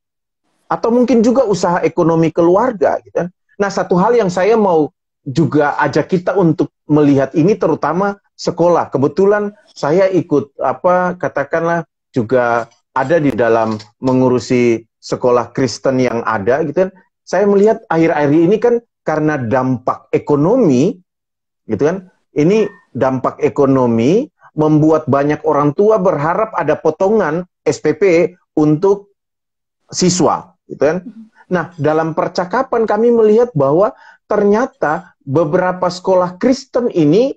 atau mungkin juga usaha ekonomi keluarga, gitu kan? Nah, satu hal yang saya mau juga ajak kita untuk melihat ini, terutama sekolah. Kebetulan saya ikut katakanlah juga ada di dalam mengurusi sekolah Kristen yang ada, gitu kan. Saya melihat akhir-akhir ini kan karena dampak ekonomi, gitu kan. Ini dampak ekonomi membuat banyak orang tua berharap ada potongan SPP untuk siswa, gitu kan. Nah, dalam percakapan kami melihat bahwa ternyata beberapa sekolah Kristen ini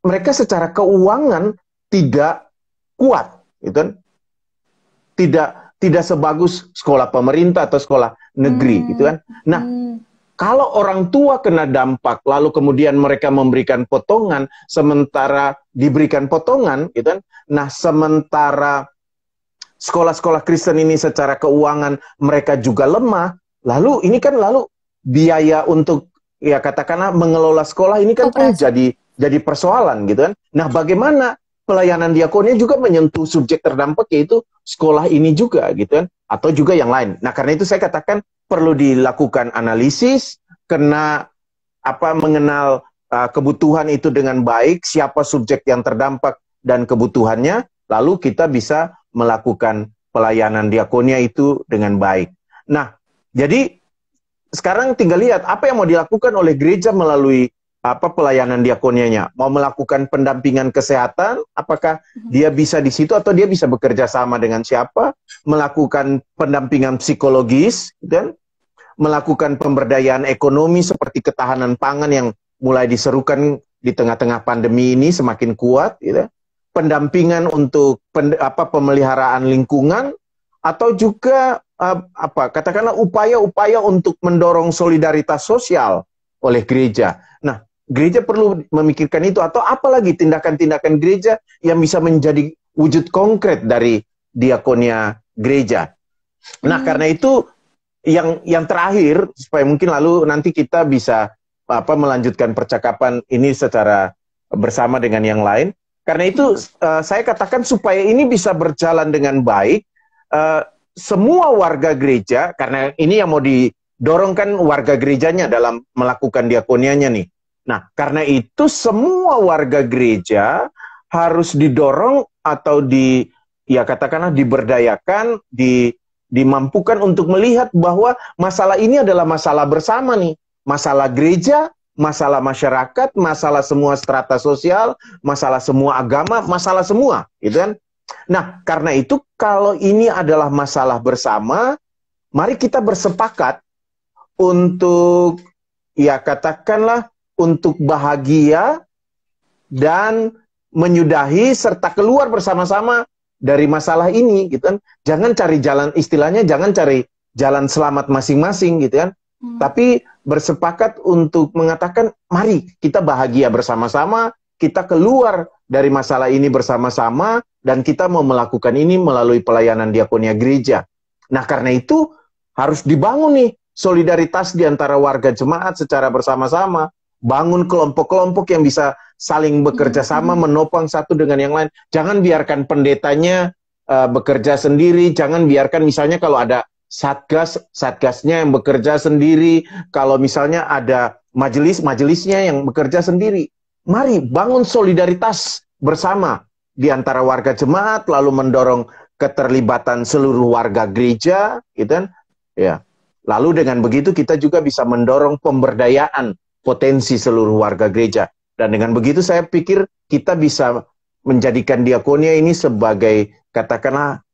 mereka secara keuangan tidak kuat, gitu kan. Tidak sebagus sekolah pemerintah atau sekolah negeri, gitu kan. Nah, kalau orang tua kena dampak, lalu kemudian mereka memberikan potongan, sementara diberikan potongan, gitu kan. Nah, sementara sekolah-sekolah Kristen ini secara keuangan mereka juga lemah, lalu ini kan biaya untuk ya katakanlah mengelola sekolah ini kan pun jadi persoalan, gitu kan. Nah, bagaimana pelayanan diakonnya juga menyentuh subjek terdampak, yaitu sekolah ini juga, gitu kan, atau juga yang lain. Nah, karena itu saya katakan perlu dilakukan analisis, mengenal kebutuhan itu dengan baik, siapa subjek yang terdampak dan kebutuhannya, lalu kita bisa melakukan pelayanan diakonnya itu dengan baik. Nah, jadi sekarang tinggal lihat apa yang mau dilakukan oleh gereja melalui pelayanan diakonianya. Mau melakukan pendampingan kesehatan, apakah dia bisa di situ atau dia bisa bekerja sama dengan siapa? Melakukan pendampingan psikologis, dan melakukan pemberdayaan ekonomi seperti ketahanan pangan yang mulai diserukan di tengah-tengah pandemi ini semakin kuat, gitu. Pendampingan untuk pemeliharaan lingkungan, atau juga katakanlah upaya-upaya untuk mendorong solidaritas sosial oleh gereja. Nah, gereja perlu memikirkan itu, atau apalagi tindakan-tindakan gereja yang bisa menjadi wujud konkret dari diakonia gereja. Nah, karena itu yang terakhir, supaya mungkin lalu nanti kita bisa melanjutkan percakapan ini secara bersama dengan yang lain. Karena itu saya katakan supaya ini bisa berjalan dengan baik, semua warga gereja, karena ini yang mau didorongkan warga gerejanya dalam melakukan diakonianya nih. Nah, karena itu semua warga gereja harus didorong atau katakanlah diberdayakan, dimampukan untuk melihat bahwa masalah ini adalah masalah bersama nih. Masalah gereja, masalah masyarakat, masalah semua strata sosial, masalah semua agama, masalah semua, gitu kan? Nah, karena itu kalau ini adalah masalah bersama, mari kita bersepakat untuk, katakanlah, untuk bahagia dan menyudahi serta keluar bersama-sama dari masalah ini, gitu kan? Jangan cari jalan, istilahnya jangan cari jalan selamat masing-masing, gitu kan? Tapi bersepakat untuk mengatakan, mari kita bahagia bersama-sama, kita keluar dari masalah ini bersama-sama, dan kita mau melakukan ini melalui pelayanan diakonia gereja. Nah, karena itu harus dibangun nih solidaritas di antara warga jemaat secara bersama-sama, bangun kelompok-kelompok yang bisa saling bekerja sama, menopang satu dengan yang lain. Jangan biarkan pendetanya bekerja sendiri, jangan biarkan misalnya kalau ada satgasnya yang bekerja sendiri, kalau misalnya ada majelisnya yang bekerja sendiri. Mari bangun solidaritas bersama di antara warga jemaat, lalu mendorong keterlibatan seluruh warga gereja, gitu kan? Ya. Lalu dengan begitu kita juga bisa mendorong pemberdayaan potensi seluruh warga gereja. Dan dengan begitu saya pikir kita bisa menjadikan diakonia ini sebagai, katakanlah,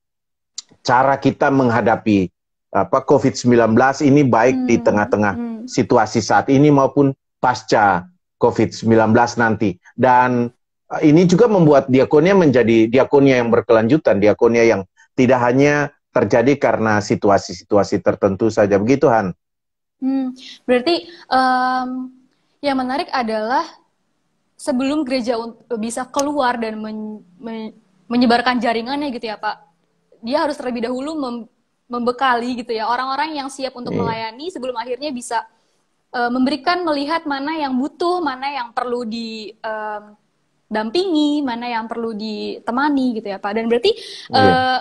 cara kita menghadapi COVID-19 ini, baik di tengah-tengah situasi saat ini maupun pasca COVID-19 nanti. Dan ini juga membuat diakonia menjadi diakonia yang berkelanjutan, diakonia yang tidak hanya terjadi karena situasi-situasi tertentu saja. Begitu, Han. Berarti yang menarik adalah sebelum gereja bisa keluar dan menyebarkan jaringannya gitu ya Pak, dia harus terlebih dahulu membekali gitu ya orang-orang yang siap untuk melayani sebelum akhirnya bisa melihat mana yang butuh, mana yang perlu didampingi, mana yang perlu ditemani gitu ya Pak. Dan berarti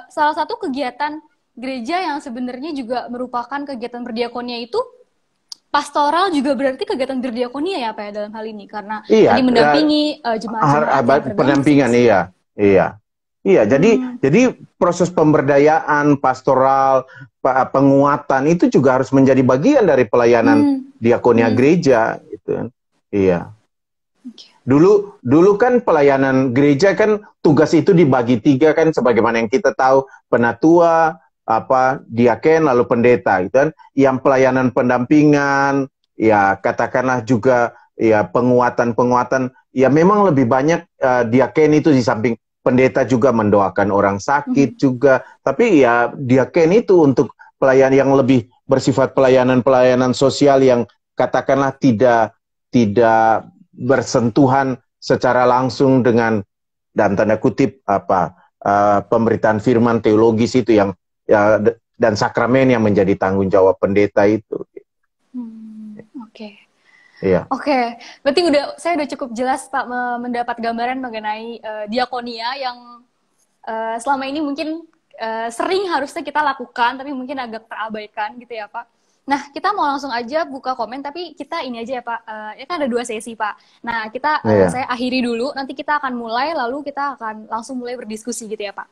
salah satu kegiatan gereja yang sebenarnya juga merupakan kegiatan berdiakonia itu pastoral, juga berarti kegiatan berdiakonia ya Pak ya dalam hal ini, karena tadi mendampingi jemaat-jemaat pendampingan. Iya, jadi proses pemberdayaan, pastoral, penguatan itu juga harus menjadi bagian dari pelayanan diakonia gereja, gitu kan. Iya. Dulu kan pelayanan gereja kan tugas itu dibagi 3 kan, sebagaimana yang kita tahu, penatua, diaken, lalu pendeta, gitu kan. Yang pelayanan pendampingan, ya katakanlah juga ya penguatan, ya memang lebih banyak diaken itu di samping pendeta juga mendoakan orang sakit juga, tapi ya diaken itu untuk pelayanan yang lebih bersifat pelayanan sosial yang katakanlah tidak bersentuhan secara langsung dengan, dan tanda kutip pemberitaan firman teologis itu yang dan sakramen yang menjadi tanggung jawab pendeta itu. Oke. Iya. Oke, berarti saya udah cukup jelas Pak mendapat gambaran mengenai diakonia yang selama ini mungkin sering harusnya kita lakukan, tapi mungkin agak terabaikan gitu ya Pak. Nah, kita mau langsung aja buka komen, tapi kita ini aja ya Pak, ya kan ada 2 sesi Pak. Nah, saya akhiri dulu, nanti kita akan mulai, lalu kita akan langsung mulai berdiskusi gitu ya Pak.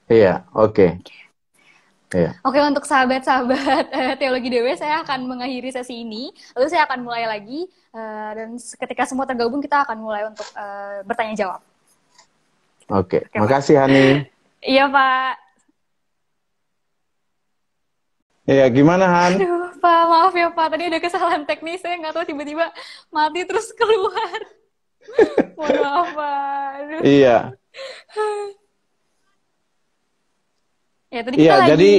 Iya, oke. Iya. Oke, untuk sahabat-sahabat Teologi DW, saya akan mengakhiri sesi ini, lalu saya akan mulai lagi, dan ketika semua tergabung, kita akan mulai untuk bertanya jawab. Oke, makasih Hani. Iya Pak. Iya, gimana Han? Aduh Pak, maaf ya Pak, tadi ada kesalahan teknis, saya nggak tahu tiba-tiba mati terus keluar. Mohon maaf Pak. Aduh. Iya. Ya, tadi kita lagi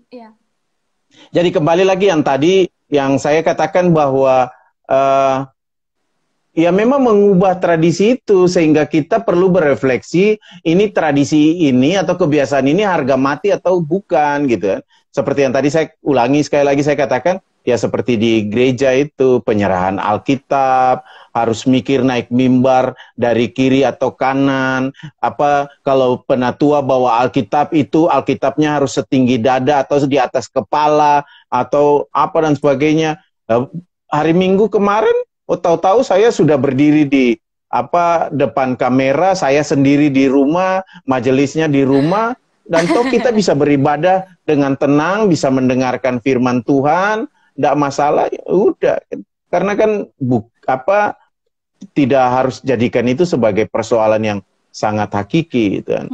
Iya. Jadi kembali lagi yang tadi yang saya katakan bahwa ya memang mengubah tradisi itu sehingga kita perlu berefleksi ini tradisi ini atau kebiasaan ini harga mati atau bukan gitu kan. Seperti yang tadi saya ulangi sekali lagi saya katakan ya seperti di gereja itu penyerahan Alkitab, harus mikir naik mimbar dari kiri atau kanan, apa kalau penatua bawa Alkitab itu Alkitabnya harus setinggi dada atau di atas kepala atau apa dan sebagainya. Hari Minggu kemarin tahu-tahu saya sudah berdiri di depan kamera, saya sendiri di rumah, majelisnya di rumah, dan toh kita bisa beribadah dengan tenang, bisa mendengarkan firman Tuhan, tidak masalah, ya udah. Karena kan tidak harus jadikan itu sebagai persoalan yang sangat hakiki, gitu kan.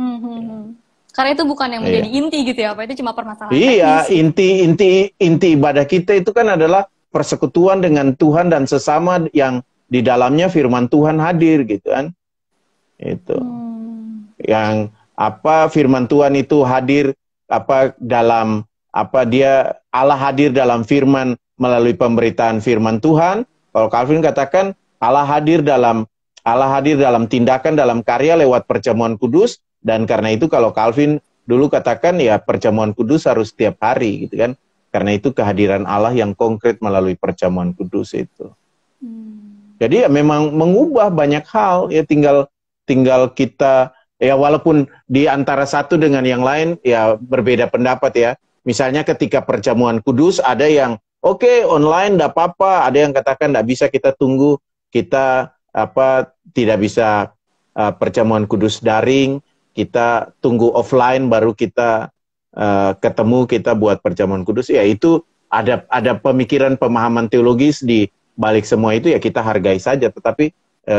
Karena itu bukan yang menjadi inti gitu ya, Pak. Itu cuma permasalahan Iya, teknis. inti ibadah kita itu kan adalah persekutuan dengan Tuhan dan sesama yang di dalamnya firman Tuhan hadir gitu kan. Itu. Yang firman Tuhan itu hadir dalam Allah hadir dalam firman melalui pemberitaan firman Tuhan. Kalau Calvin katakan Allah hadir dalam tindakan, dalam karya lewat perjamuan kudus, dan karena itu kalau Calvin dulu katakan ya perjamuan kudus harus setiap hari gitu kan. Karena itu kehadiran Allah yang konkret melalui perjamuan kudus itu. Jadi ya memang mengubah banyak hal, ya tinggal kita, ya walaupun di antara satu dengan yang lain ya berbeda pendapat ya. Misalnya ketika perjamuan kudus ada yang oke, online enggak apa-apa, ada yang katakan enggak bisa, kita tunggu, kita tidak bisa perjamuan kudus daring, kita tunggu offline baru kita ketemu, kita buat perjamuan kudus. Ya itu ada pemikiran pemahaman teologis di balik semua itu, ya kita hargai saja. Tetapi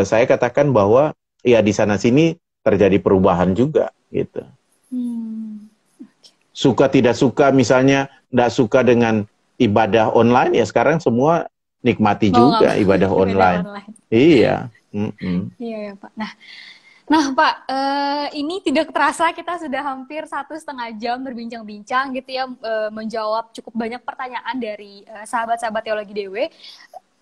saya katakan bahwa ya di sana sini terjadi perubahan juga gitu. Suka tidak suka, misalnya tidak suka dengan ibadah online, ya sekarang semua nikmati juga ibadah online. Iya. Iya ya Pak. Nah Pak, ini tidak terasa kita sudah hampir 1,5 jam berbincang-bincang gitu ya, menjawab cukup banyak pertanyaan dari sahabat-sahabat teologi DW.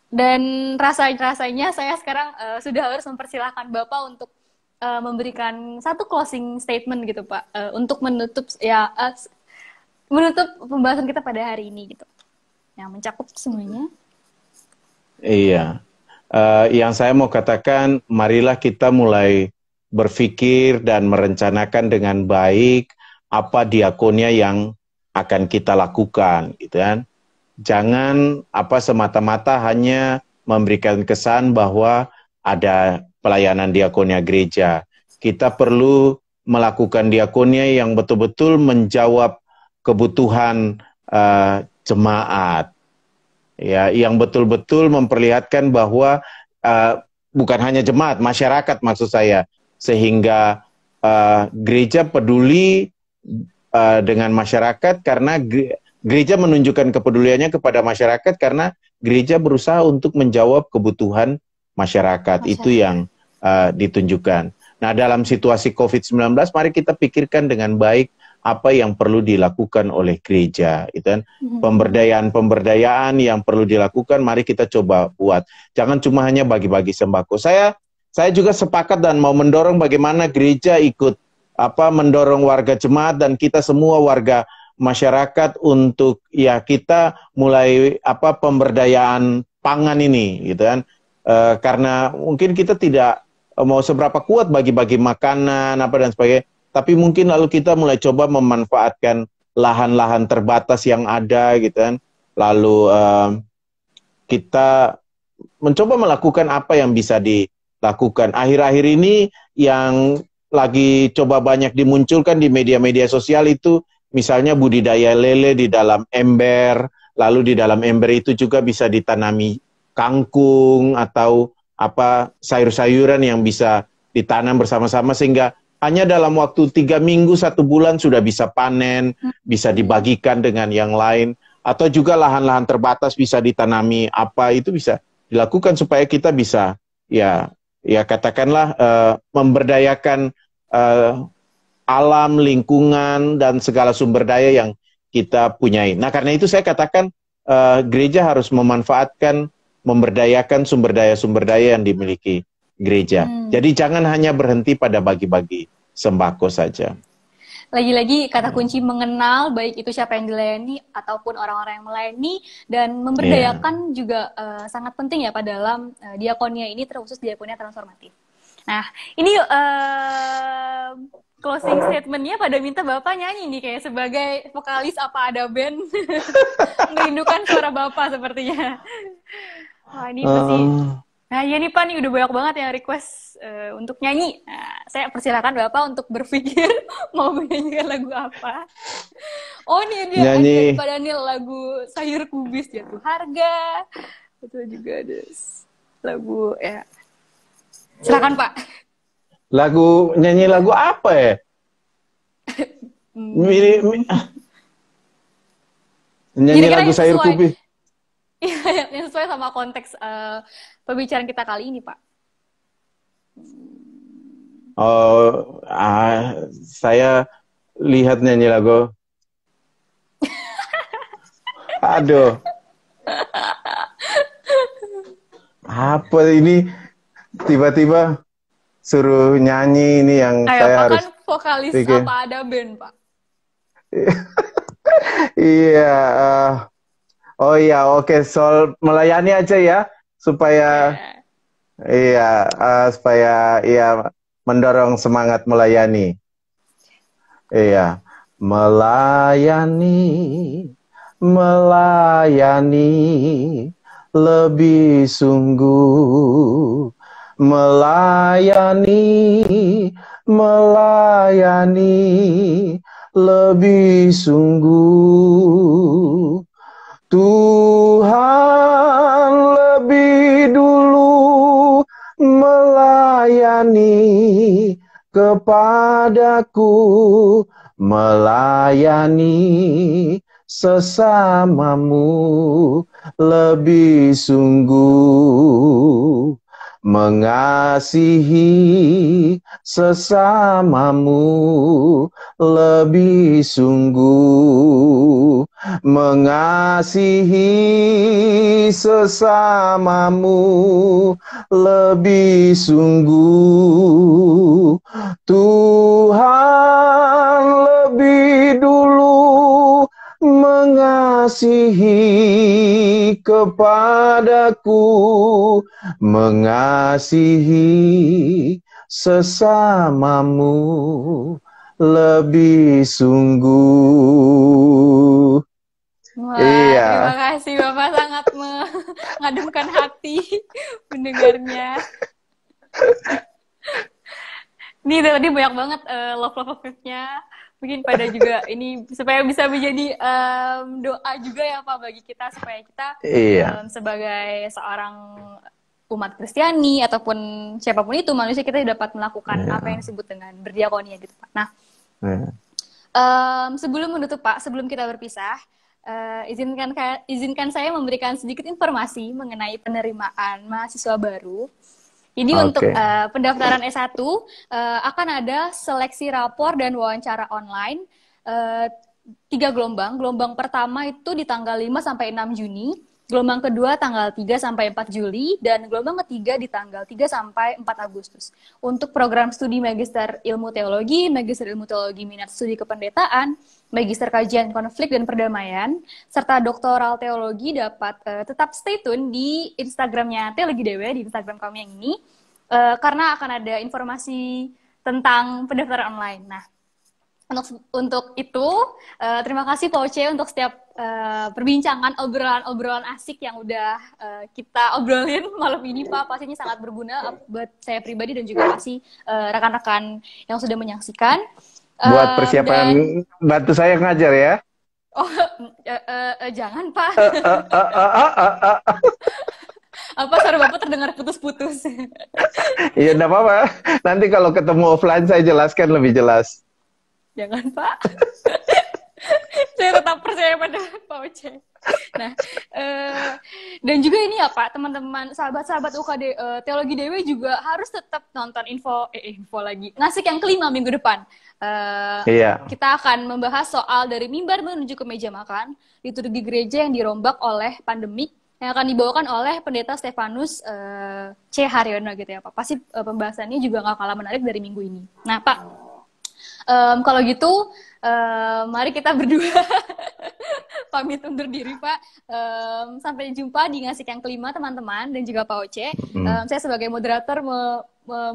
Dan rasanya saya sekarang sudah harus mempersilahkan Bapak untuk memberikan satu closing statement gitu Pak, untuk menutup pembahasan kita pada hari ini gitu, yang mencakup semuanya. Iya, yang saya mau katakan, marilah kita mulai berpikir dan merencanakan dengan baik apa diakonia yang akan kita lakukan, gitu kan. Jangan semata-mata hanya memberikan kesan bahwa ada pelayanan diakonia gereja. Kita perlu melakukan diakonia yang betul-betul menjawab kebutuhan jemaat, ya, yang betul-betul memperlihatkan bahwa bukan hanya jemaat, masyarakat maksud saya, sehingga gereja peduli dengan masyarakat karena gereja menunjukkan kepeduliannya kepada masyarakat karena gereja berusaha untuk menjawab kebutuhan masyarakat. Itu yang ditunjukkan. Nah, dalam situasi COVID-19, mari kita pikirkan dengan baik apa yang perlu dilakukan oleh gereja, gitu kan? Pemberdayaan yang perlu dilakukan, mari kita coba buat. Jangan cuma hanya bagi-bagi sembako. Saya juga sepakat dan mau mendorong bagaimana gereja ikut mendorong warga jemaat dan kita semua warga masyarakat untuk ya kita mulai pemberdayaan pangan ini, gitu kan? Karena mungkin kita tidak mau seberapa kuat bagi-bagi makanan dan sebagainya, tapi mungkin lalu kita mulai coba memanfaatkan lahan-lahan terbatas yang ada, gitu kan? Lalu kita mencoba melakukan apa yang bisa dilakukan. Akhir-akhir ini yang lagi coba banyak dimunculkan di media-media sosial itu misalnya budidaya lele di dalam ember, lalu di dalam ember itu juga bisa ditanami kangkung atau sayur-sayuran yang bisa ditanam bersama-sama sehingga hanya dalam waktu 3 minggu, 1 bulan sudah bisa panen, bisa dibagikan dengan yang lain, atau juga lahan-lahan terbatas bisa ditanami itu bisa dilakukan supaya kita bisa ya katakanlah memberdayakan alam, lingkungan dan segala sumber daya yang kita punyai. Nah, karena itu saya katakan gereja harus memanfaatkan, memberdayakan sumber daya yang dimiliki gereja. Jadi jangan hanya berhenti pada bagi-bagi sembako saja. Lagi-lagi kata kunci mengenal, baik itu siapa yang dilayani ataupun orang-orang yang melayani, dan memberdayakan juga sangat penting ya Pak dalam diakonia ini, terkhusus diakonia transformatif. Nah, ini closing statement-nya pada minta Bapak nyanyi nih, kayak sebagai vokalis apa ada band, merindukan suara Bapak sepertinya. Wah, ini pasti. Nah, ya nih Pak, nih udah banyak banget yang request untuk nyanyi. Nah, saya persilakan Bapak untuk berpikir mau menyanyikan lagu apa. Oh, ini dia ada Pak Daniel, lagu Sayur Kubis Jatuh Harga. Itu juga ada lagu ya. Silakan Pak. Nyanyi lagu apa ya? Nyanyi lagu Sayur Kubis. Iya, yang sesuai sama konteks pembicaraan kita kali ini, Pak. Oh, saya lihat nyanyi lagu. Aduh. Apa ini? Tiba-tiba suruh nyanyi ini yang saya harus. Kan vokalis apa ada band, Pak? Iya. Oh iya, oke. Soal melayani aja ya, supaya supaya mendorong semangat melayani. Iya, melayani lebih sungguh, melayani lebih sungguh. Tuhan lebih dulu melayani kepadaku, melayani sesamamu lebih sungguh, mengasihi sesamamu lebih sungguh, mengasihi sesamamu lebih sungguh. Tuhan lebih dulu mengasihi kepadaku, mengasihi sesamamu lebih sungguh. Wah, terima kasih Bapak, sangat mengademkan hati mendengarnya. Ini tadi banyak banget love-nya. Mungkin pada juga ini supaya bisa menjadi doa juga ya Pak bagi kita, supaya kita sebagai seorang umat Kristiani ataupun siapapun itu manusia, kita dapat melakukan apa yang disebut dengan berdiakonia gitu Pak. Nah, sebelum menutup Pak, sebelum kita berpisah, izinkan saya memberikan sedikit informasi mengenai penerimaan mahasiswa baru. Jadi untuk pendaftaran S1 akan ada seleksi rapor dan wawancara online 3 gelombang. Gelombang pertama itu di tanggal 5 sampai 6 Juni, gelombang kedua tanggal 3 sampai 4 Juli, dan gelombang ketiga di tanggal 3 sampai 4 Agustus. Untuk program studi Magister Ilmu Teologi, Magister Ilmu Teologi Minat Studi Kependetaan, Magister Kajian Konflik dan Perdamaian, serta Doktoral Teologi dapat tetap stay tune di Instagramnya Teologi Dewe, di Instagram kami yang ini, karena akan ada informasi tentang pendaftaran online. Nah, untuk itu, terima kasih Pak Oce untuk setiap perbincangan, obrolan asik yang udah kita obrolin malam ini Pak. Pastinya sangat berguna buat saya pribadi dan juga pasti rekan-rekan yang sudah menyaksikan. Buat persiapan bantu saya ngajar ya. Oh, jangan Pak. Apa suara Bapak terdengar putus-putus? Iya, enggak apa-apa. Nanti kalau ketemu offline saya jelaskan lebih jelas. Jangan Pak. Saya tetap percaya pada Pak Oce. Nah, dan juga ini ya Pak, teman-teman, sahabat-sahabat UKD Teologi DW juga harus tetap nonton info lagi. Ngasih yang kelima minggu depan. Iya. Kita akan membahas soal dari mimbar menuju ke meja makan, liturgi gereja yang dirombak oleh pandemik, yang akan dibawakan oleh Pendeta Stefanus C. Haryono gitu ya Pak. Pasti pembahasannya juga nggak kalah menarik dari minggu ini. Nah Pak, kalau gitu mari kita berdua pamit undur diri Pak. Sampai jumpa di ngasih yang kelima teman-teman dan juga Pak Oce. Saya sebagai moderator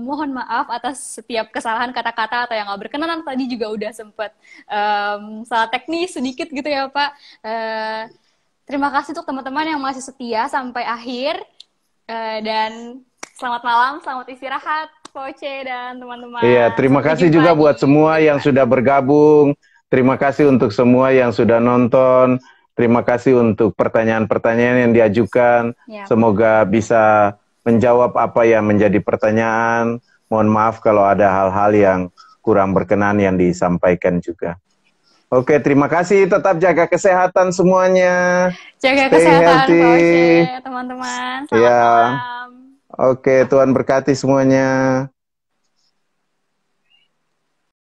mohon maaf atas setiap kesalahan kata-kata atau yang nggak berkenan. Tadi juga udah sempat salah teknis sedikit gitu ya Pak. Terima kasih untuk teman-teman yang masih setia sampai akhir. Dan selamat malam, selamat istirahat Pak Oce dan teman-teman. Iya, terima kasih juga buat semua yang sudah bergabung. Terima kasih untuk semua yang sudah nonton. Terima kasih untuk pertanyaan-pertanyaan yang diajukan. Ya. Semoga bisa menjawab apa yang menjadi pertanyaan. Mohon maaf kalau ada hal-hal yang kurang berkenan yang disampaikan juga. Oke, terima kasih. Tetap jaga kesehatan semuanya. Jaga Stay kesehatan healthy. Pak Oce, teman-teman. Selamat Ya. malam. Oke, Tuhan berkati semuanya.